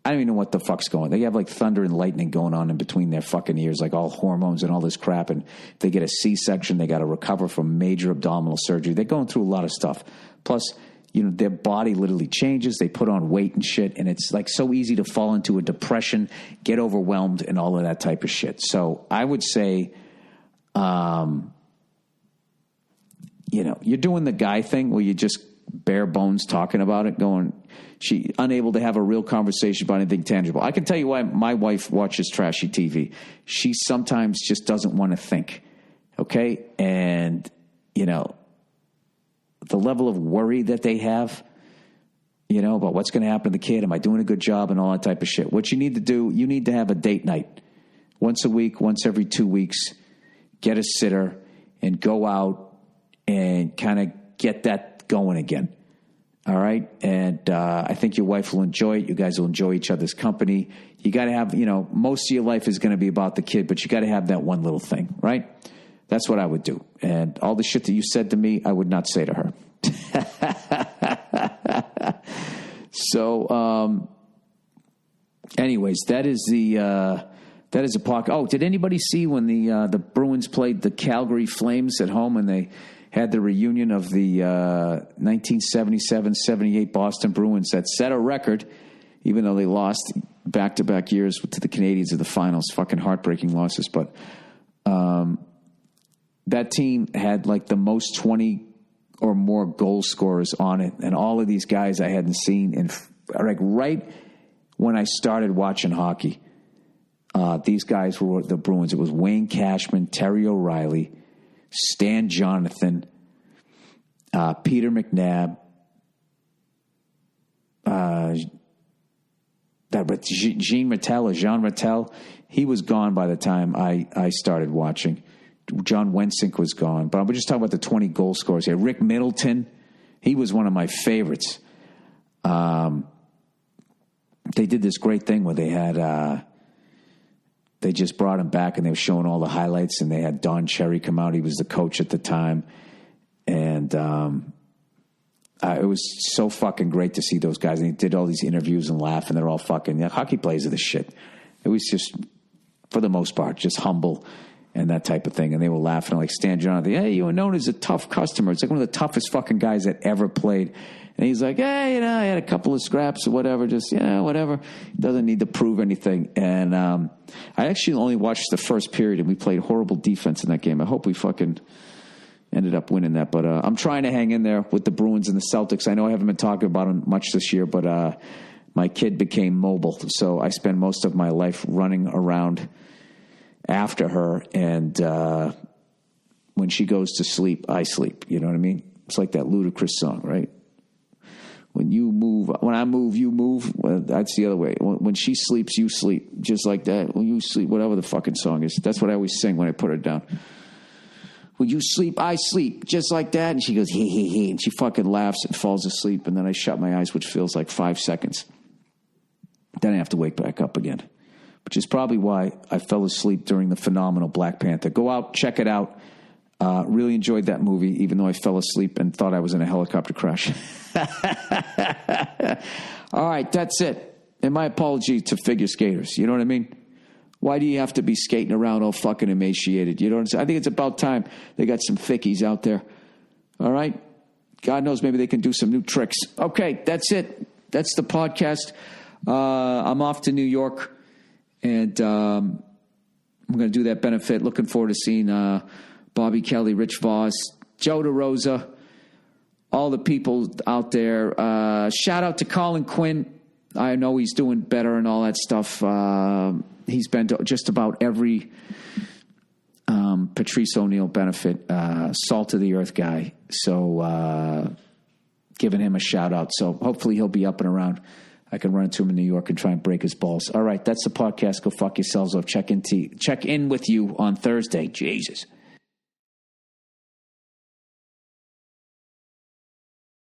don't even know what the fuck's going on. They have, thunder and lightning going on in between their fucking ears, all hormones and all this crap, and if they get a C-section, they got to recover from major abdominal surgery. They're going through a lot of stuff. Plus, their body literally changes. They put on weight and shit, and it's so easy to fall into a depression, get overwhelmed, and all of that type of shit. So I would say, you're doing the guy thing where you just bare bones talking about it, she unable to have a real conversation about anything tangible. I can tell you why my wife watches trashy TV. She sometimes just doesn't want to think. Okay. And, the level of worry that they have, about what's going to happen to the kid. Am I doing a good job and all that type of shit? What you need to do, you need to have a date night once a week, once every 2 weeks, get a sitter and go out and kind of get that going again. All right. And I think your wife will enjoy it. You guys will enjoy each other's company. You got to have, most of your life is going to be about the kid, but you got to have that one little thing, right? That's what I would do. And all the shit that you said to me, I would not say to her. So, anyways, that is a podcast. Oh, did anybody see when the Bruins played the Calgary Flames at home and they had the reunion of the 1977-78 Boston Bruins that set a record, even though they lost back-to-back years to the Canadiens in the finals. Fucking heartbreaking losses. But that team had the most 20 or more goal scorers on it. And all of these guys I hadn't seen. And right when I started watching hockey, these guys were the Bruins. It was Wayne Cashman, Terry O'Reilly, Stan Jonathan, Peter McNabb, Jean Rattel. He was gone by the time I started watching. John Wensink was gone. But we're just talking about the 20 goal scorers here. Rick Middleton, He was one of my favorites. They did this great thing where they had, they just brought him back and they were showing all the highlights, and they had Don Cherry come out. He was the coach at the time. And it was so fucking great to see those guys. And he did all these interviews and laugh, and they're all fucking, hockey players are the shit. It was just, for the most part, just humble and that type of thing. And they were laughing like Stan Jonathan. Hey, you were known as a tough customer. It's like one of the toughest fucking guys that ever played. And he's like, hey, I had a couple of scraps or whatever. Just, whatever. Doesn't need to prove anything. And I actually only watched the first period, and we played horrible defense in that game. I hope we fucking ended up winning that. But I'm trying to hang in there with the Bruins and the Celtics. I know I haven't been talking about them much this year, but my kid became mobile. So I spend most of my life running around after her. And when she goes to sleep, I sleep. You know what I mean? It's like that Ludacris song, right? When I move, you move. Well, that's the other way. When she sleeps, you sleep. Just like that. When you sleep, whatever the fucking song is. That's what I always sing when I put her down. When you sleep, I sleep. Just like that. And she goes, hee, hee, hee. And she fucking laughs and falls asleep. And then I shut my eyes, which feels like 5 seconds. Then I have to wake back up again. Which is probably why I fell asleep during the phenomenal Black Panther. Go out, check it out. Really enjoyed that movie, even though I fell asleep and thought I was in a helicopter crash. All right, that's it. And my apology to figure skaters. You know what I mean? Why do you have to be skating around all fucking emaciated? You know what I'm saying? I think it's about time they got some fickies out there. All right? God knows, maybe they can do some new tricks. Okay, that's it. That's the podcast. I'm off to New York, and I'm going to do that benefit. Looking forward to seeing Bobby Kelly, Rich Voss, Joe DeRosa, all the people out there. Shout out to Colin Quinn. I know he's doing better and all that stuff. He's been to just about every Patrice O'Neill benefit, salt of the earth guy. So giving him a shout out. So hopefully he'll be up and around. I can run into him in New York and try and break his balls. All right, that's the podcast. Go fuck yourselves off. Check in with you on Thursday. Jesus.